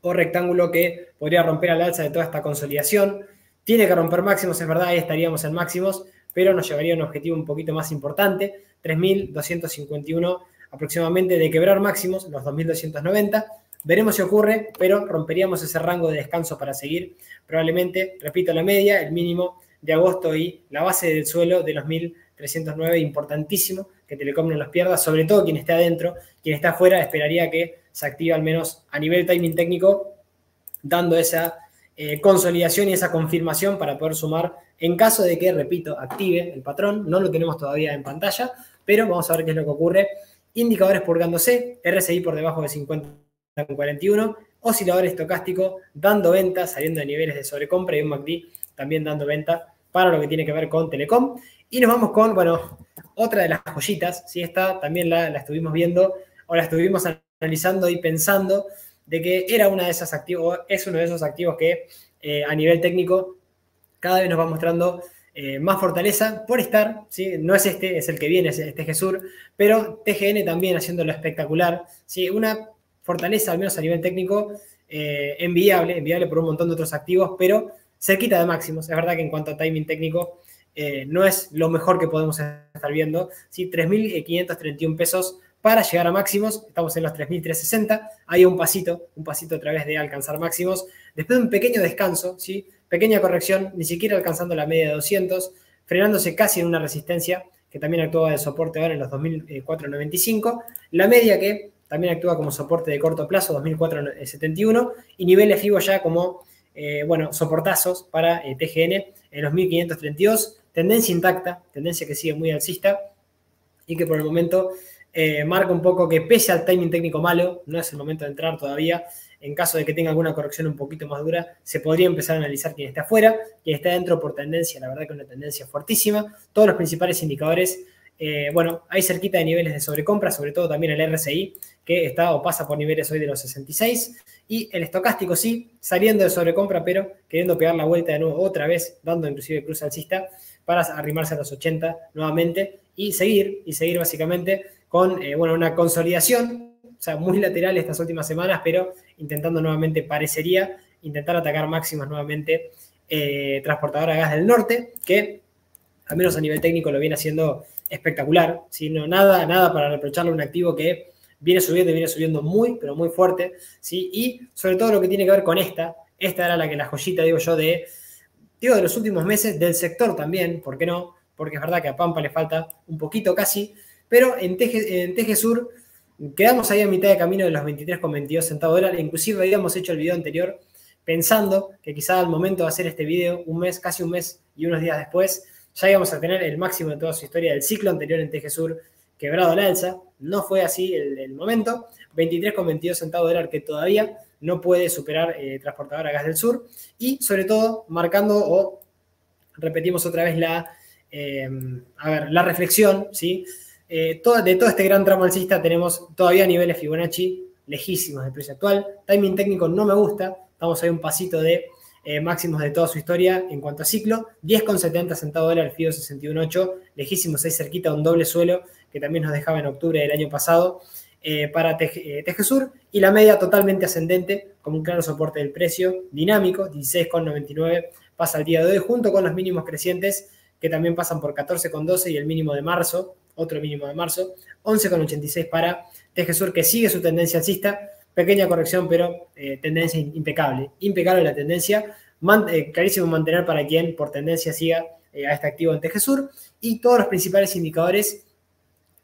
o rectángulo que podría romper al alza de toda esta consolidación. Tiene que romper máximos, es verdad, ahí estaríamos en máximos, pero nos llevaría a un objetivo un poquito más importante, 3.251 aproximadamente de quebrar máximos, los 2.290. Veremos si ocurre, pero romperíamos ese rango de descanso para seguir. Probablemente, repito, la media, el mínimo de agosto y la base del suelo de los 1.309, importantísimo que Telecom no los pierda, sobre todo quien esté adentro. Quien está afuera esperaría que se active al menos a nivel timing técnico, dando esa consolidación y esa confirmación para poder sumar en caso de que, repito, active el patrón. No lo tenemos todavía en pantalla, pero vamos a ver qué es lo que ocurre. Indicadores purgándose, RSI por debajo de 50 en 41, oscilador estocástico dando venta, saliendo de niveles de sobrecompra, y un MACD también dando venta para lo que tiene que ver con Telecom. Y nos vamos con, bueno, otra de las joyitas, ¿sí? Esta también la estuvimos viendo, o la estuvimos analizando y pensando de que era una de esas activos, es uno de esos activos que a nivel técnico cada vez nos va mostrando más fortaleza por estar, ¿sí? No es este, es el que viene, es este GESUR, pero TGN también haciéndolo espectacular, ¿sí? Una fortaleza, al menos a nivel técnico, envidiable por un montón de otros activos, pero cerquita de máximos. Es verdad que en cuanto a timing técnico no es lo mejor que podemos estar viendo. ¿Sí? 3.531 pesos para llegar a máximos. Estamos en los 3.360. Hay un pasito a través de alcanzar máximos. Después de un pequeño descanso, ¿sí? Pequeña corrección, ni siquiera alcanzando la media de 200, frenándose casi en una resistencia que también actuaba de soporte ahora en los 2.495. La media que también actúa como soporte de corto plazo, 2.471. Y niveles FIBO ya como soportazos para TGN en los 1.532. Tendencia intacta, tendencia que sigue muy alcista y que por el momento marca un poco que pese al timing técnico malo, no es el momento de entrar todavía. En caso de que tenga alguna corrección un poquito más dura, se podría empezar a analizar quién está afuera, quién está dentro por tendencia. La verdad que una tendencia fuertísima. Todos los principales indicadores, hay cerquita de niveles de sobrecompra, sobre todo también el RSI, que está o pasa por niveles hoy de los 66. Y el estocástico sí, saliendo de sobrecompra, pero queriendo pegar la vuelta de nuevo otra vez, dando inclusive cruz alcista para arrimarse a los 80 nuevamente y seguir básicamente con una consolidación. O sea, muy lateral estas últimas semanas, pero intentando nuevamente, parecería, intentar atacar máximas nuevamente transportadora de gas del norte, que al menos a nivel técnico lo viene haciendo espectacular, ¿sí? No, nada para reprocharle a un activo que viene subiendo muy, pero muy fuerte, ¿sí? Y sobre todo lo que tiene que ver con esta era la joyita, digo yo, de los últimos meses, del sector también, ¿por qué no? Porque es verdad que a Pampa le falta un poquito casi, pero en TGSur quedamos ahí a mitad de camino de los 23,22 centavos de dólar. Inclusive habíamos hecho el video anterior pensando que quizá al momento de hacer este video, casi un mes y unos días después, ya íbamos a tener el máximo de toda su historia del ciclo anterior en TGSur quebrado al alza. No fue así el momento. 23,22 centavos de dólar que todavía no puede superar Transportadora Gas del Sur. Y sobre todo marcando, repetimos otra vez la reflexión, ¿sí? De todo este gran tramo alcista tenemos todavía niveles Fibonacci lejísimos del precio actual. Timing técnico no me gusta. Estamos ahí un pasito de máximos de toda su historia en cuanto a ciclo. 10,70 centavos de dólar, FIBO 61.8, lejísimos ahí cerquita, un doble suelo que también nos dejaba en octubre del año pasado para TGSur. Y la media totalmente ascendente, como un claro soporte del precio, dinámico, 16,99, pasa al día de hoy, junto con los mínimos crecientes que también pasan por 14,12 y el mínimo de marzo, otro mínimo de marzo, 11,86 para TGSur, que sigue su tendencia alcista. Pequeña corrección, pero tendencia impecable. Impecable la tendencia. Clarísimo mantener para quien por tendencia siga a este activo en TGSur. Y todos los principales indicadores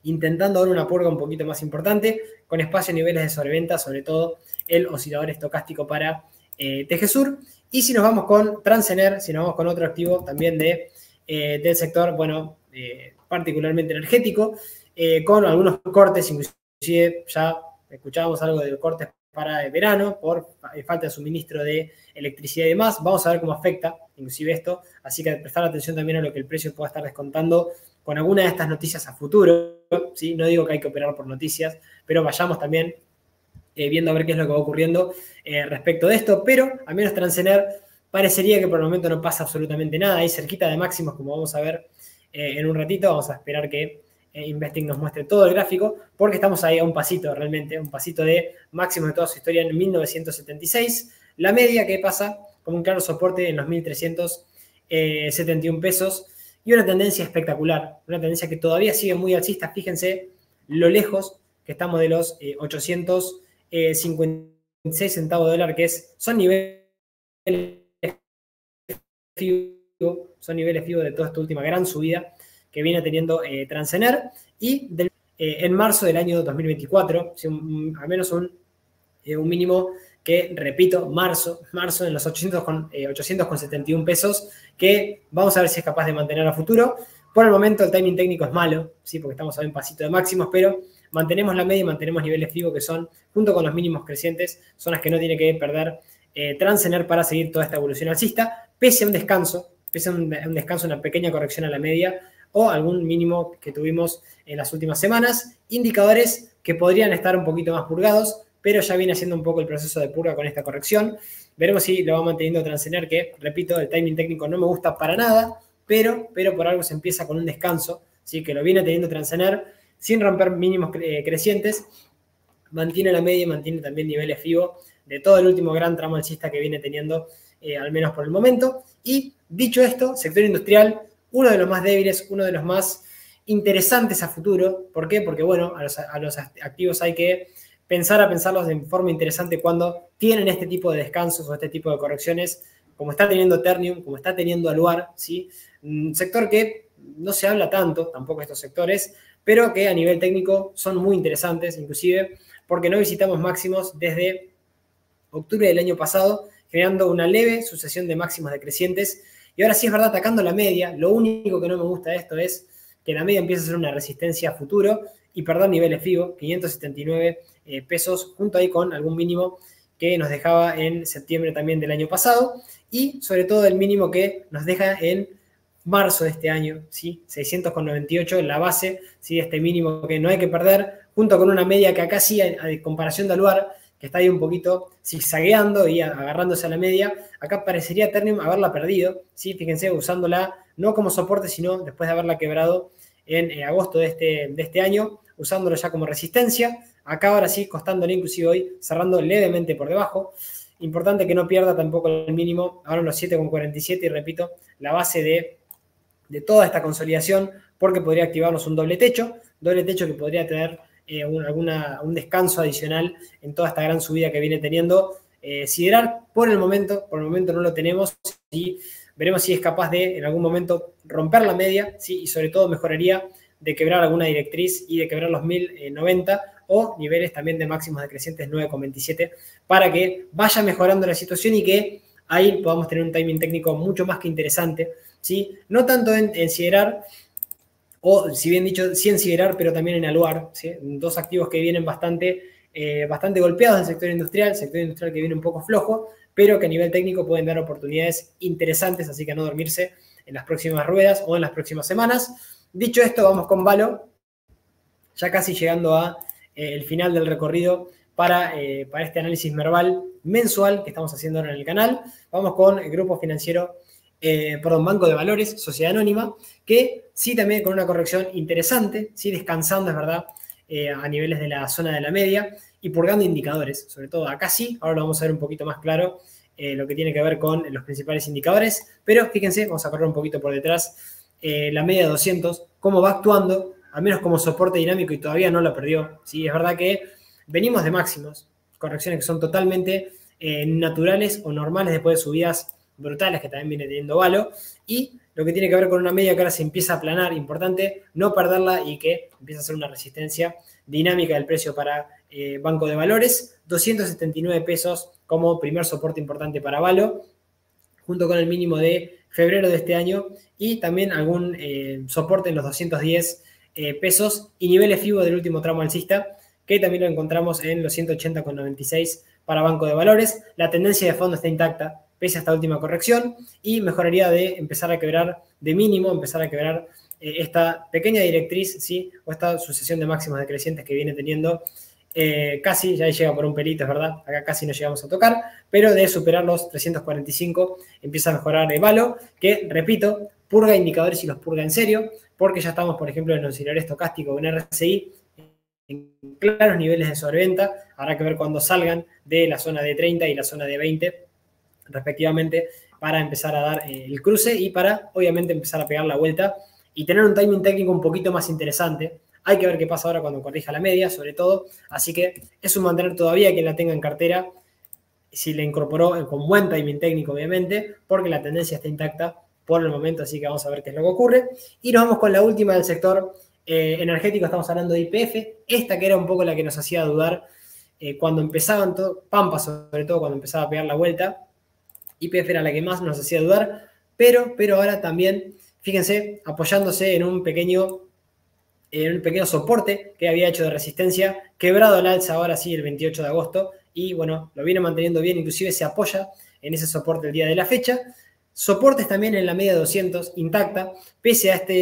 intentando dar una purga un poquito más importante, con espacio a niveles de sobreventa, sobre todo el oscilador estocástico para TGSur. Y si nos vamos con Transener, si nos vamos con otro activo también del sector, particularmente energético, con algunos cortes, inclusive ya escuchábamos algo de cortes para verano por falta de suministro de electricidad y demás. Vamos a ver cómo afecta inclusive esto, así que prestar atención también a lo que el precio pueda estar descontando con alguna de estas noticias a futuro, ¿sí? No digo que hay que operar por noticias, pero vayamos también viendo a ver qué es lo que va ocurriendo respecto de esto, pero al menos Transener parecería que por el momento no pasa absolutamente nada, ahí cerquita de máximos, como vamos a ver en un ratito. Vamos a esperar que Investing nos muestre todo el gráfico, porque estamos ahí a un pasito realmente, un pasito de máximo de toda su historia en 1976. La media que pasa como un claro soporte en los 1.371 pesos y una tendencia espectacular, una tendencia que todavía sigue muy alcista. Fíjense lo lejos que estamos de los 856 centavos de dólar, que son niveles FIBO de toda esta última gran subida que viene teniendo Transener, y en marzo del año 2024, al menos un mínimo que, repito, marzo en los 800,71 pesos, que vamos a ver si es capaz de mantener a futuro. Por el momento el timing técnico es malo, ¿sí? Porque estamos a un pasito de máximos, pero mantenemos la media y mantenemos niveles FIBO que son, junto con los mínimos crecientes, son las que no tiene que perder Transener para seguir toda esta evolución alcista, pese a un descanso, una pequeña corrección a la media o algún mínimo que tuvimos en las últimas semanas. Indicadores que podrían estar un poquito más purgados, pero ya viene haciendo un poco el proceso de purga con esta corrección. Veremos si lo va manteniendo Transener, que, repito, el timing técnico no me gusta para nada, pero por algo se empieza con un descanso, ¿sí? Que lo viene teniendo Transener sin romper mínimos crecientes, mantiene la media y mantiene también niveles FIBO de todo el último gran tramo alcista que viene teniendo, al menos por el momento. Y dicho esto, sector industrial, uno de los más débiles, uno de los más interesantes a futuro. ¿Por qué? Porque, bueno, a los activos hay que pensarlos de forma interesante cuando tienen este tipo de descansos o este tipo de correcciones, como está teniendo Ternium, como está teniendo Aluar, ¿sí? Un sector que no se habla tanto, tampoco estos sectores, pero que a nivel técnico son muy interesantes, inclusive porque no visitamos máximos desde octubre del año pasado, generando una leve sucesión de máximos decrecientes. Y ahora sí es verdad, atacando la media. Lo único que no me gusta de esto es que la media empieza a ser una resistencia a futuro y perder niveles FIBO, 579 pesos, junto ahí con algún mínimo que nos dejaba en septiembre también del año pasado, y sobre todo el mínimo que nos deja en marzo de este año, ¿sí? 600,98, la base, ¿sí? Este mínimo que no hay que perder, junto con una media que acá sí, a comparación de Aluar, que está ahí un poquito zigzagueando y agarrándose a la media, acá parecería Ternium haberla perdido, ¿sí? Fíjense, usándola no como soporte, sino después de haberla quebrado en agosto de este año, usándolo ya como resistencia. Acá ahora sí, costándole inclusive hoy, cerrando levemente por debajo. Importante que no pierda tampoco el mínimo, ahora en los 7,47, y repito, la base de toda esta consolidación, porque podría activarnos un doble techo que podría tener un descanso adicional en toda esta gran subida que viene teniendo. Siderar por el momento no lo tenemos, y veremos si es capaz de en algún momento romper la media, ¿sí? Y sobre todo mejoraría de quebrar alguna directriz y de quebrar los 1090 o niveles también de máximos decrecientes 9,27, para que vaya mejorando la situación y que ahí podamos tener un timing técnico mucho más que interesante, ¿sí? No tanto en siderar, o si bien dicho, sí en siderar, pero también en Aluar, ¿sí? Dos activos que vienen bastante golpeados del sector industrial que viene un poco flojo, pero que a nivel técnico pueden dar oportunidades interesantes, así que a no dormirse en las próximas ruedas o en las próximas semanas. Dicho esto, vamos con Valo, ya casi llegando a el final del recorrido para este análisis Merval mensual que estamos haciendo ahora en el canal. Vamos con el grupo financiero, Banco de Valores, Sociedad Anónima, que sí también con una corrección interesante, sí descansando, es verdad, a niveles de la zona de la media y purgando indicadores, sobre todo acá sí, ahora lo vamos a ver un poquito más claro, lo que tiene que ver con los principales indicadores, pero fíjense, vamos a correr un poquito por detrás, la media de 200, cómo va actuando, al menos como soporte dinámico, y todavía no la perdió, ¿sí? Es verdad que venimos de máximos, correcciones que son totalmente naturales o normales después de subidas brutales que también viene teniendo Valo, y lo que tiene que ver con una media que ahora se empieza a aplanar, importante no perderla y que empieza a ser una resistencia dinámica del precio para Banco de Valores, 279 pesos como primer soporte importante para Valo, junto con el mínimo de febrero de este año, y también algún soporte en los 210 pesos y niveles FIBO del último tramo alcista, que también lo encontramos en los 180,96 para Banco de Valores. La tendencia de fondo está intacta, pese a esta última corrección, y mejoraría de empezar a quebrar de mínimo, empezar a quebrar esta pequeña directriz, ¿sí? O esta sucesión de máximos decrecientes que viene teniendo. Casi, ya llega por un pelito, es verdad, acá casi no llegamos a tocar, pero de superar los 345 empieza a mejorar el Valo, que, repito, purga indicadores y los purga en serio, porque ya estamos, por ejemplo, en el oscilador estocástico o en RSI, en claros niveles de sobreventa. Habrá que ver cuando salgan de la zona de 30 y la zona de 20, respectivamente, para empezar a dar el cruce y para, obviamente, empezar a pegar la vuelta y tener un timing técnico un poquito más interesante. Hay que ver qué pasa ahora cuando corrija la media, sobre todo. Así que es un mantener todavía quien la tenga en cartera, si la incorporó con buen timing técnico, obviamente, porque la tendencia está intacta por el momento, así que vamos a ver qué es lo que ocurre. Y nos vamos con la última del sector energético, estamos hablando de YPF, esta que era un poco la que nos hacía dudar cuando empezaban, Pampa sobre todo, cuando empezaba a pegar la vuelta. YPF era la que más nos hacía dudar, pero ahora también, fíjense, apoyándose en un pequeño soporte que había hecho de resistencia, quebrado al alza ahora sí el 28 de agosto, y bueno, lo viene manteniendo bien, inclusive se apoya en ese soporte el día de la fecha. Soportes también en la media de 200, intacta, pese a esta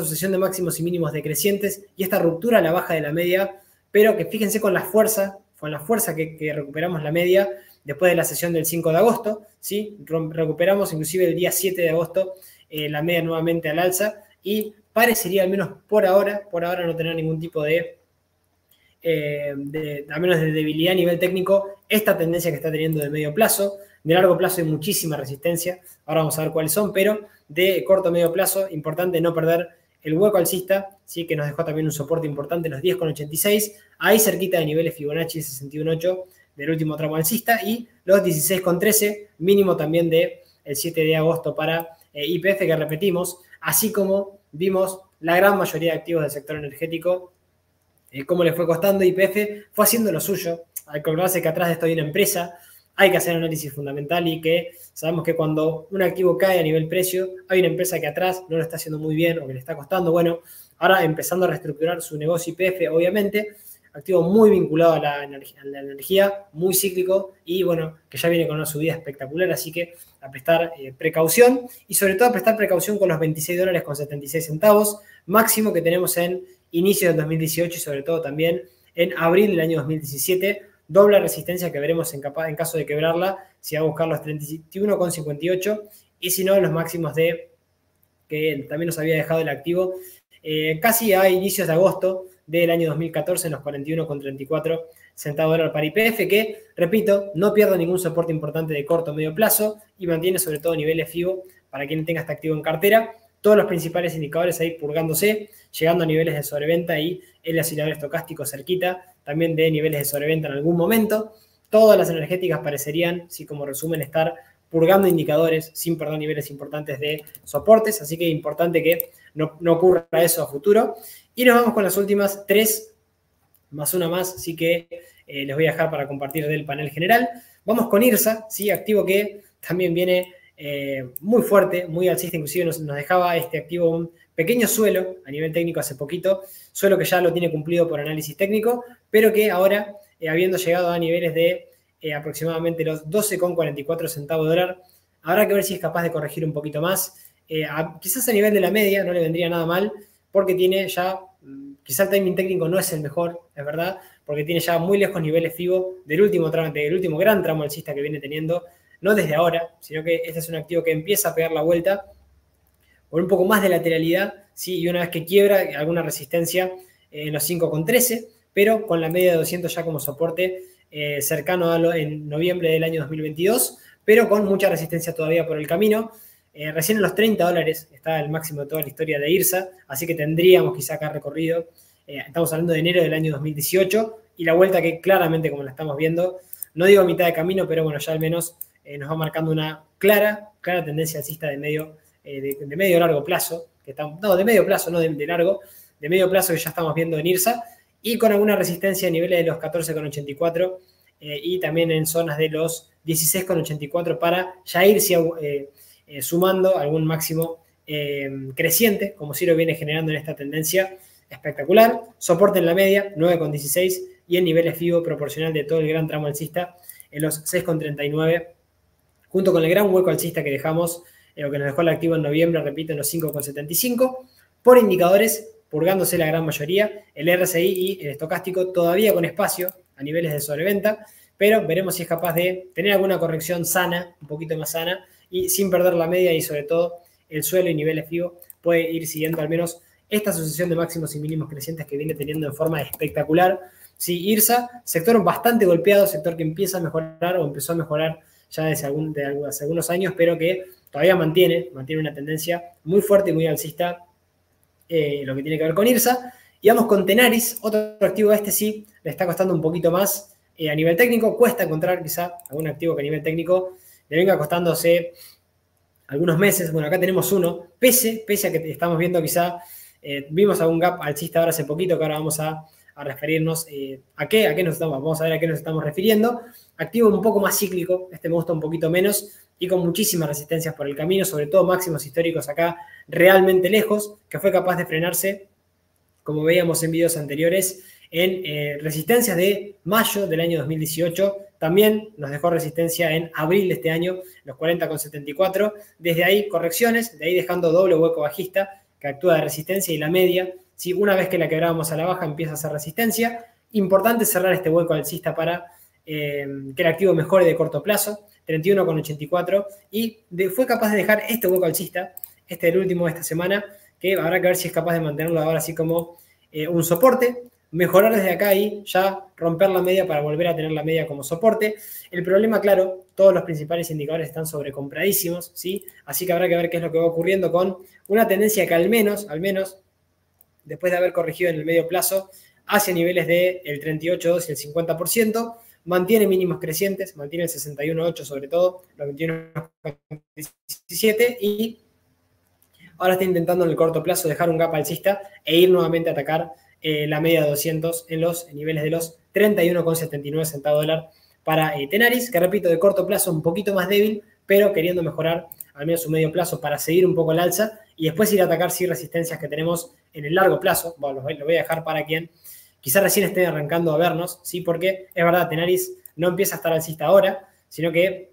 sucesión de máximos y mínimos decrecientes y esta ruptura a la baja de la media, pero que fíjense con la fuerza que recuperamos la media después de la sesión del 5 de agosto, ¿sí? Recuperamos inclusive el día 7 de agosto la media nuevamente al alza, y parecería, al menos por ahora no tener ningún tipo de al menos de debilidad a nivel técnico, esta tendencia que está teniendo de medio plazo. De largo plazo hay muchísima resistencia, ahora vamos a ver cuáles son, pero de corto a medio plazo, importante no perder el hueco alcista, ¿sí? Que nos dejó también un soporte importante en los 10,86, ahí cerquita de niveles Fibonacci 61.8 del último tramo alcista, y los 16,13, mínimo también del 7 de agosto para YPF, que repetimos, así como vimos la gran mayoría de activos del sector energético, cómo le fue costando. YPF fue haciendo lo suyo. Hay que acordarse que atrás de esto hay una empresa, hay que hacer análisis fundamental y que sabemos que cuando un activo cae a nivel precio, hay una empresa que atrás no lo está haciendo muy bien o que le está costando. Bueno, ahora empezando a reestructurar su negocio YPF, obviamente, activo muy vinculado a la energía, muy cíclico y bueno, que ya viene con una subida espectacular, así que a prestar precaución y sobre todo a prestar precaución con los $26,76, máximo que tenemos en inicio del 2018 y sobre todo también en abril del año 2017, doble resistencia que veremos en caso de quebrarla, si va a buscar los 31,58 y si no los máximos de que también nos había dejado el activo casi a inicios de agosto del año 2014 en los 41,34 centavos de dólar para YPF, que, repito, no pierde ningún soporte importante de corto o medio plazo y mantiene sobre todo niveles FIBO para quien tenga este activo en cartera. Todos los principales indicadores ahí purgándose, llegando a niveles de sobreventa y el oscilador estocástico cerquita, también de niveles de sobreventa en algún momento. Todas las energéticas parecerían, sí, como resumen, estar purgando indicadores sin perder niveles importantes de soportes, así que es importante que no ocurra eso a futuro. Y nos vamos con las últimas 3 más una más, así que les voy a dejar para compartir del panel general. Vamos con IRSA, ¿sí? Activo que también viene muy fuerte, muy alcista, inclusive nos dejaba este activo un pequeño suelo a nivel técnico hace poquito, suelo que ya lo tiene cumplido por análisis técnico, pero que ahora, habiendo llegado a niveles de aproximadamente los 12,44 centavos de dólar, habrá que ver si es capaz de corregir un poquito más. Quizás a nivel de la media no le vendría nada mal, porque tiene ya, quizá el timing técnico no es el mejor, es verdad, porque tiene ya muy lejos niveles FIBO del último gran tramo alcista que viene teniendo, no desde ahora, sino que este es un activo que empieza a pegar la vuelta por un poco más de lateralidad, ¿sí? Y una vez que quiebra alguna resistencia en los 5,13, pero con la media de 200 ya como soporte cercano a en noviembre del año 2022, pero con mucha resistencia todavía por el camino. Recién en los $30 está el máximo de toda la historia de IRSA, así que tendríamos quizá acá recorrido. Estamos hablando de enero del año 2018 y la vuelta que claramente, como la estamos viendo, no digo a mitad de camino, pero bueno, ya al menos nos va marcando una clara tendencia alcista de medio largo plazo, de medio plazo, no de largo, de medio plazo que ya estamos viendo en IRSA, y con alguna resistencia a niveles de los 14,84 y también en zonas de los 16,84 para ya irse sumando algún máximo creciente, como sí lo viene generando en esta tendencia espectacular. Soporte en la media, 9,16, y el nivel FIBO proporcional de todo el gran tramo alcista en los 6,39, junto con el gran hueco alcista que dejamos, o que nos dejó el activo en noviembre, repito, en los 5,75. Por indicadores, purgándose la gran mayoría, el RSI y el estocástico todavía con espacio a niveles de sobreventa, pero veremos si es capaz de tener alguna corrección sana, un poquito más sana, y sin perder la media y sobre todo el suelo y niveles FIBO puede ir siguiendo al menos esta sucesión de máximos y mínimos crecientes que viene teniendo en forma espectacular. Sí, IRSA, sector bastante golpeado, sector que empieza a mejorar o empezó a mejorar ya desde hace algunos años, pero que todavía mantiene una tendencia muy fuerte y muy alcista, lo que tiene que ver con IRSA. Y vamos con Tenaris, otro activo, este sí le está costando un poquito más a nivel técnico, cuesta encontrar quizá algún activo que a nivel técnico le venga costándose algunos meses. Bueno, acá tenemos uno, pese a que estamos viendo quizá, vimos algún gap alcista ahora hace poquito, que ahora vamos a referirnos a qué nos estamos, vamos a ver a qué nos estamos refiriendo. Activo un poco más cíclico, este me gusta un poquito menos, y con muchísimas resistencias por el camino, sobre todo máximos históricos acá realmente lejos, que fue capaz de frenarse, como veíamos en videos anteriores, en resistencias de mayo del año 2018, también nos dejó resistencia en abril de este año, los 40,74, desde ahí correcciones, de ahí dejando doble hueco bajista, que actúa de resistencia, y la media, ¿sí? Una vez que la quebrábamos a la baja empieza a hacer resistencia. Importante cerrar este hueco alcista para que el activo mejore de corto plazo, 31,84, y fue capaz de dejar este hueco alcista, el último de esta semana, que habrá que ver si es capaz de mantenerlo ahora así como un soporte. mejorar desde acá y ya romper la media para volver a tener la media como soporte. El problema, claro, todos los principales indicadores están sobrecompradísimos, ¿sí? Así que habrá que ver qué es lo que va ocurriendo con una tendencia que al menos, después de haber corregido en el medio plazo, hacia niveles del 38,2 y el 50%, mantiene mínimos crecientes, mantiene el 61,8 sobre todo, los 21,17 y ahora está intentando en el corto plazo dejar un gap alcista e ir nuevamente a atacar la media de 200 en los niveles de los 31,79 centavos dólar para Tenaris, que repito, de corto plazo un poquito más débil, pero queriendo mejorar al menos su medio plazo para seguir un poco el alza y después ir a atacar sí resistencias que tenemos en el largo plazo. Bueno, lo voy a dejar para quien quizás recién esté arrancando a vernos, ¿sí? Porque es verdad, Tenaris no empieza a estar alcista ahora, sino que,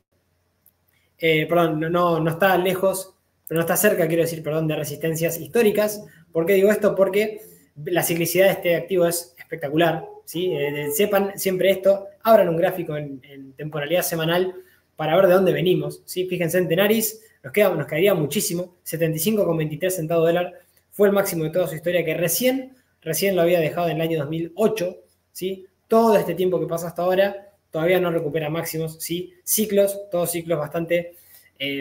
no está lejos, pero no está cerca, quiero decir, de resistencias históricas. ¿Por qué digo esto? Porque la ciclicidad de este activo es espectacular, ¿sí? Sepan siempre esto, abran un gráfico en temporalidad semanal para ver de dónde venimos, ¿sí? Fíjense en Tenaris, nos caería muchísimo, 75,23 centavos de dólar, fue el máximo de toda su historia, que recién lo había dejado en el año 2008, ¿sí? Todo este tiempo que pasa hasta ahora todavía no recupera máximos, ¿sí? Todos ciclos bastante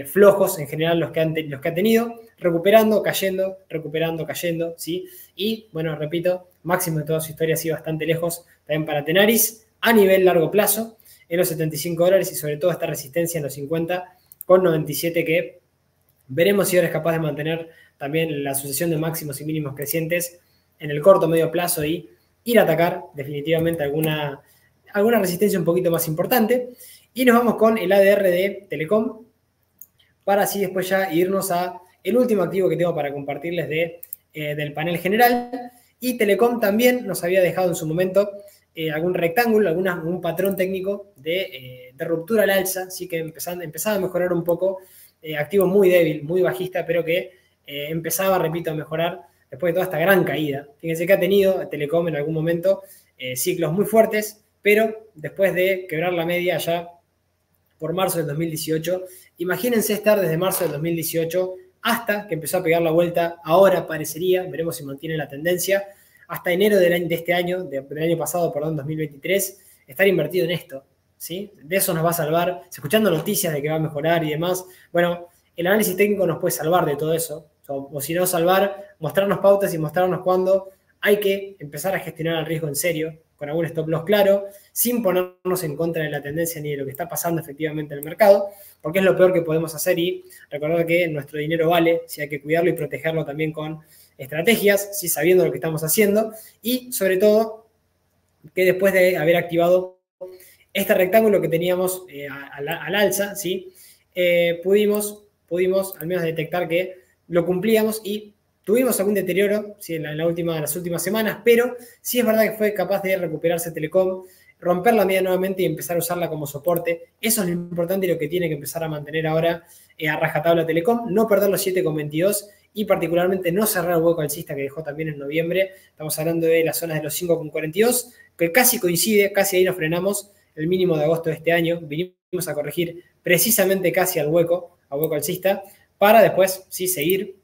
flojos en general los que ha tenido, recuperando, cayendo, ¿sí? Y, bueno, repito, máximo de toda su historia ha sido bastante lejos también para Tenaris a nivel largo plazo, en los 75 dólares y sobre todo esta resistencia en los 50,97 que veremos si ahora es capaz de mantener también la sucesión de máximos y mínimos crecientes en el corto medio plazo y ir a atacar definitivamente alguna resistencia un poquito más importante. Y nos vamos con el ADR de Telecom para así después ya irnos a el último activo que tengo para compartirles del panel general. Y Telecom también nos había dejado en su momento algún rectángulo, un patrón técnico de ruptura al alza, sí que empezaba a mejorar un poco, activo muy débil, muy bajista, pero que empezaba, repito, a mejorar después de toda esta gran caída. Fíjense que ha tenido Telecom en algún momento ciclos muy fuertes, pero después de quebrar la media ya por marzo del 2018, imagínense estar desde marzo del 2018 hasta que empezó a pegar la vuelta, ahora parecería, veremos si mantiene la tendencia, hasta enero del año pasado, 2023, estar invertido en esto, ¿sí? De eso nos va a salvar, escuchando noticias de que va a mejorar y demás. Bueno, el análisis técnico nos puede salvar de todo eso, o si no salvar, mostrarnos pautas y mostrarnos cuándo hay que empezar a gestionar el riesgo en serio, con algún stop loss claro, sin ponernos en contra de la tendencia ni de lo que está pasando efectivamente en el mercado, porque es lo peor que podemos hacer y recordar que nuestro dinero vale, si hay que cuidarlo y protegerlo también con estrategias, ¿sí? Sabiendo lo que estamos haciendo y sobre todo que después de haber activado este rectángulo que teníamos al alza, ¿sí? Pudimos al menos detectar que lo cumplíamos y tuvimos algún deterioro, ¿sí? en las últimas semanas, pero sí es verdad que fue capaz de recuperarse Telecom, romper la media nuevamente y empezar a usarla como soporte. Eso es lo importante y lo que tiene que empezar a mantener ahora a rajatabla Telecom, no perder los 7,22 y particularmente no cerrar el hueco alcista que dejó también en noviembre. Estamos hablando de las zonas de los 5,42, que casi coincide, casi ahí nos frenamos, el mínimo de agosto de este año. Vinimos a corregir precisamente casi al hueco alcista, para después sí seguir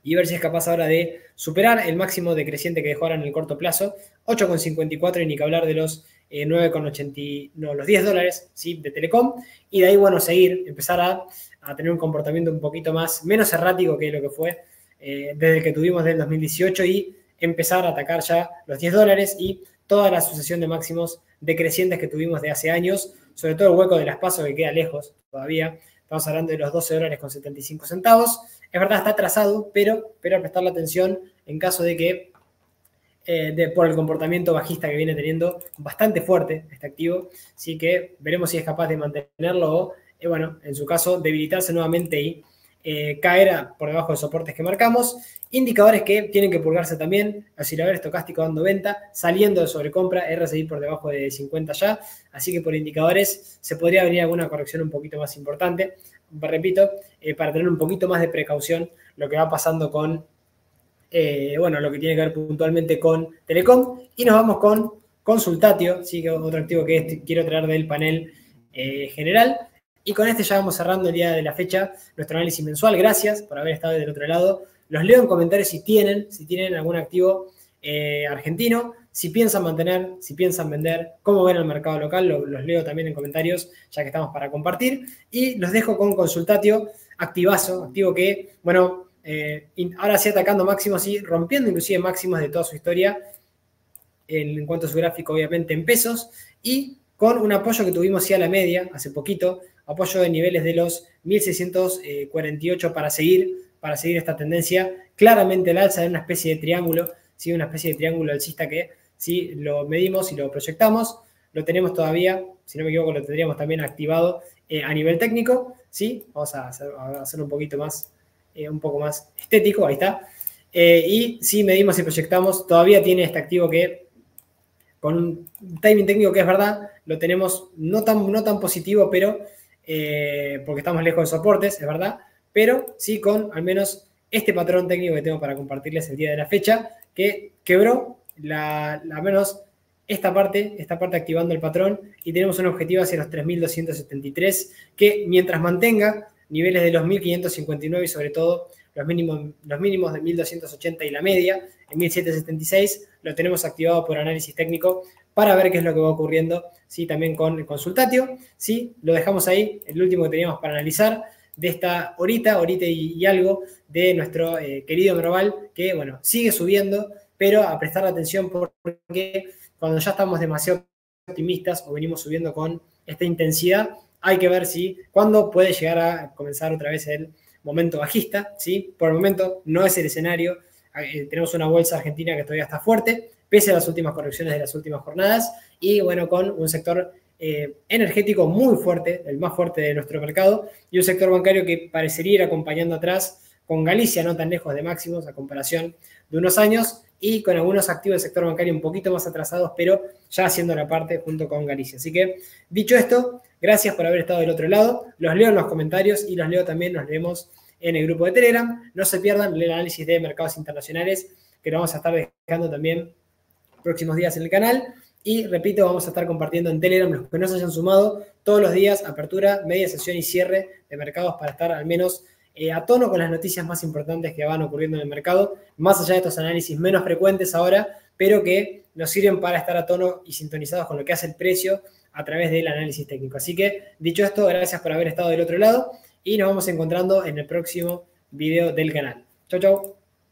y ver si es capaz ahora de superar el máximo decreciente que dejó ahora en el corto plazo, 8,54 y ni que hablar de los 9,80, los 10 dólares, ¿sí? De Telecom, y de ahí, bueno, empezar a tener un comportamiento un poquito menos errático que lo que fue desde el que tuvimos del 2018 y empezar a atacar ya los 10 dólares y toda la sucesión de máximos decrecientes que tuvimos de hace años, sobre todo el hueco de las PASO que queda lejos todavía. Estamos hablando de los 12 dólares con 75 centavos. Es verdad, está atrasado, pero prestarle atención en caso de que, por el comportamiento bajista que viene teniendo bastante fuerte este activo, así que veremos si es capaz de mantenerlo o, bueno, en su caso, debilitarse nuevamente y caer por debajo de soportes que marcamos. Indicadores que tienen que pulgarse también, oscilador estocástico dando venta, saliendo de sobrecompra, RSI por debajo de 50 ya, así que por indicadores se podría venir alguna corrección un poquito más importante, repito, para tener un poquito más de precaución lo que va pasando con, lo que tiene que ver puntualmente con Telecom, y nos vamos con Consultatio, ¿sí? Otro activo que quiero traer del panel general. Y con este ya vamos cerrando el día de la fecha nuestro análisis mensual. Gracias por haber estado del otro lado. Los leo en comentarios si tienen algún activo argentino, si piensan mantener, si piensan vender, cómo ven el mercado local, los leo también en comentarios, ya que estamos para compartir. Y los dejo con Consultatio, activazo, activo que, bueno, ahora sí atacando máximos y rompiendo inclusive máximos de toda su historia, en cuanto a su gráfico, obviamente, en pesos, y con un apoyo que tuvimos sí a la media, hace poquito, apoyo de niveles de los 1648 para seguir esta tendencia, claramente el alza de una especie de triángulo, ¿sí? Una especie de triángulo alcista que si lo medimos y lo proyectamos, lo tenemos todavía, si no me equivoco, lo tendríamos también activado a nivel técnico, ¿sí? Vamos a hacerlo un poquito más, un poco más estético, ahí está. Y si medimos y proyectamos, todavía tiene este activo que con un timing técnico que es verdad, lo tenemos no tan positivo, pero porque estamos lejos de soportes, es verdad, pero sí con al menos este patrón técnico que tengo para compartirles el día de la fecha, que quebró al menos esta parte activando el patrón y tenemos un objetivo hacia los 3.273, que mientras mantenga niveles de los 1.559 y sobre todo los mínimos de 1.280 y la media en 1.776, lo tenemos activado por análisis técnico para ver qué es lo que va ocurriendo, ¿sí? También con el Consultatio, ¿sí? Lo dejamos ahí, el último que teníamos para analizar de esta horita y algo de nuestro querido Merval, que, bueno, sigue subiendo, pero a prestar atención porque cuando ya estamos demasiado optimistas o venimos subiendo con esta intensidad, hay que ver cuándo puede llegar a comenzar otra vez el momento bajista, ¿sí? Por el momento no es el escenario. Tenemos una bolsa argentina que todavía está fuerte, pese a las últimas correcciones de las últimas jornadas, y bueno, con un sector energético muy fuerte, el más fuerte de nuestro mercado, y un sector bancario que parecería ir acompañando atrás, con Galicia no tan lejos de máximos a comparación de unos años, y con algunos activos del sector bancario un poquito más atrasados, pero ya haciendo la parte junto con Galicia. Así que, dicho esto, gracias por haber estado del otro lado. Los leo en los comentarios y los leemos en el grupo de Telegram. No se pierdan el análisis de mercados internacionales, que lo vamos a estar dejando también próximos días en el canal. Y repito, vamos a estar compartiendo en Telegram los que no se hayan sumado todos los días, apertura, media sesión y cierre de mercados para estar al menos a tono con las noticias más importantes que van ocurriendo en el mercado, más allá de estos análisis menos frecuentes ahora, pero que nos sirven para estar a tono y sintonizados con lo que hace el precio a través del análisis técnico. Así que, dicho esto, gracias por haber estado del otro lado y nos vamos encontrando en el próximo video del canal. Chau, chau.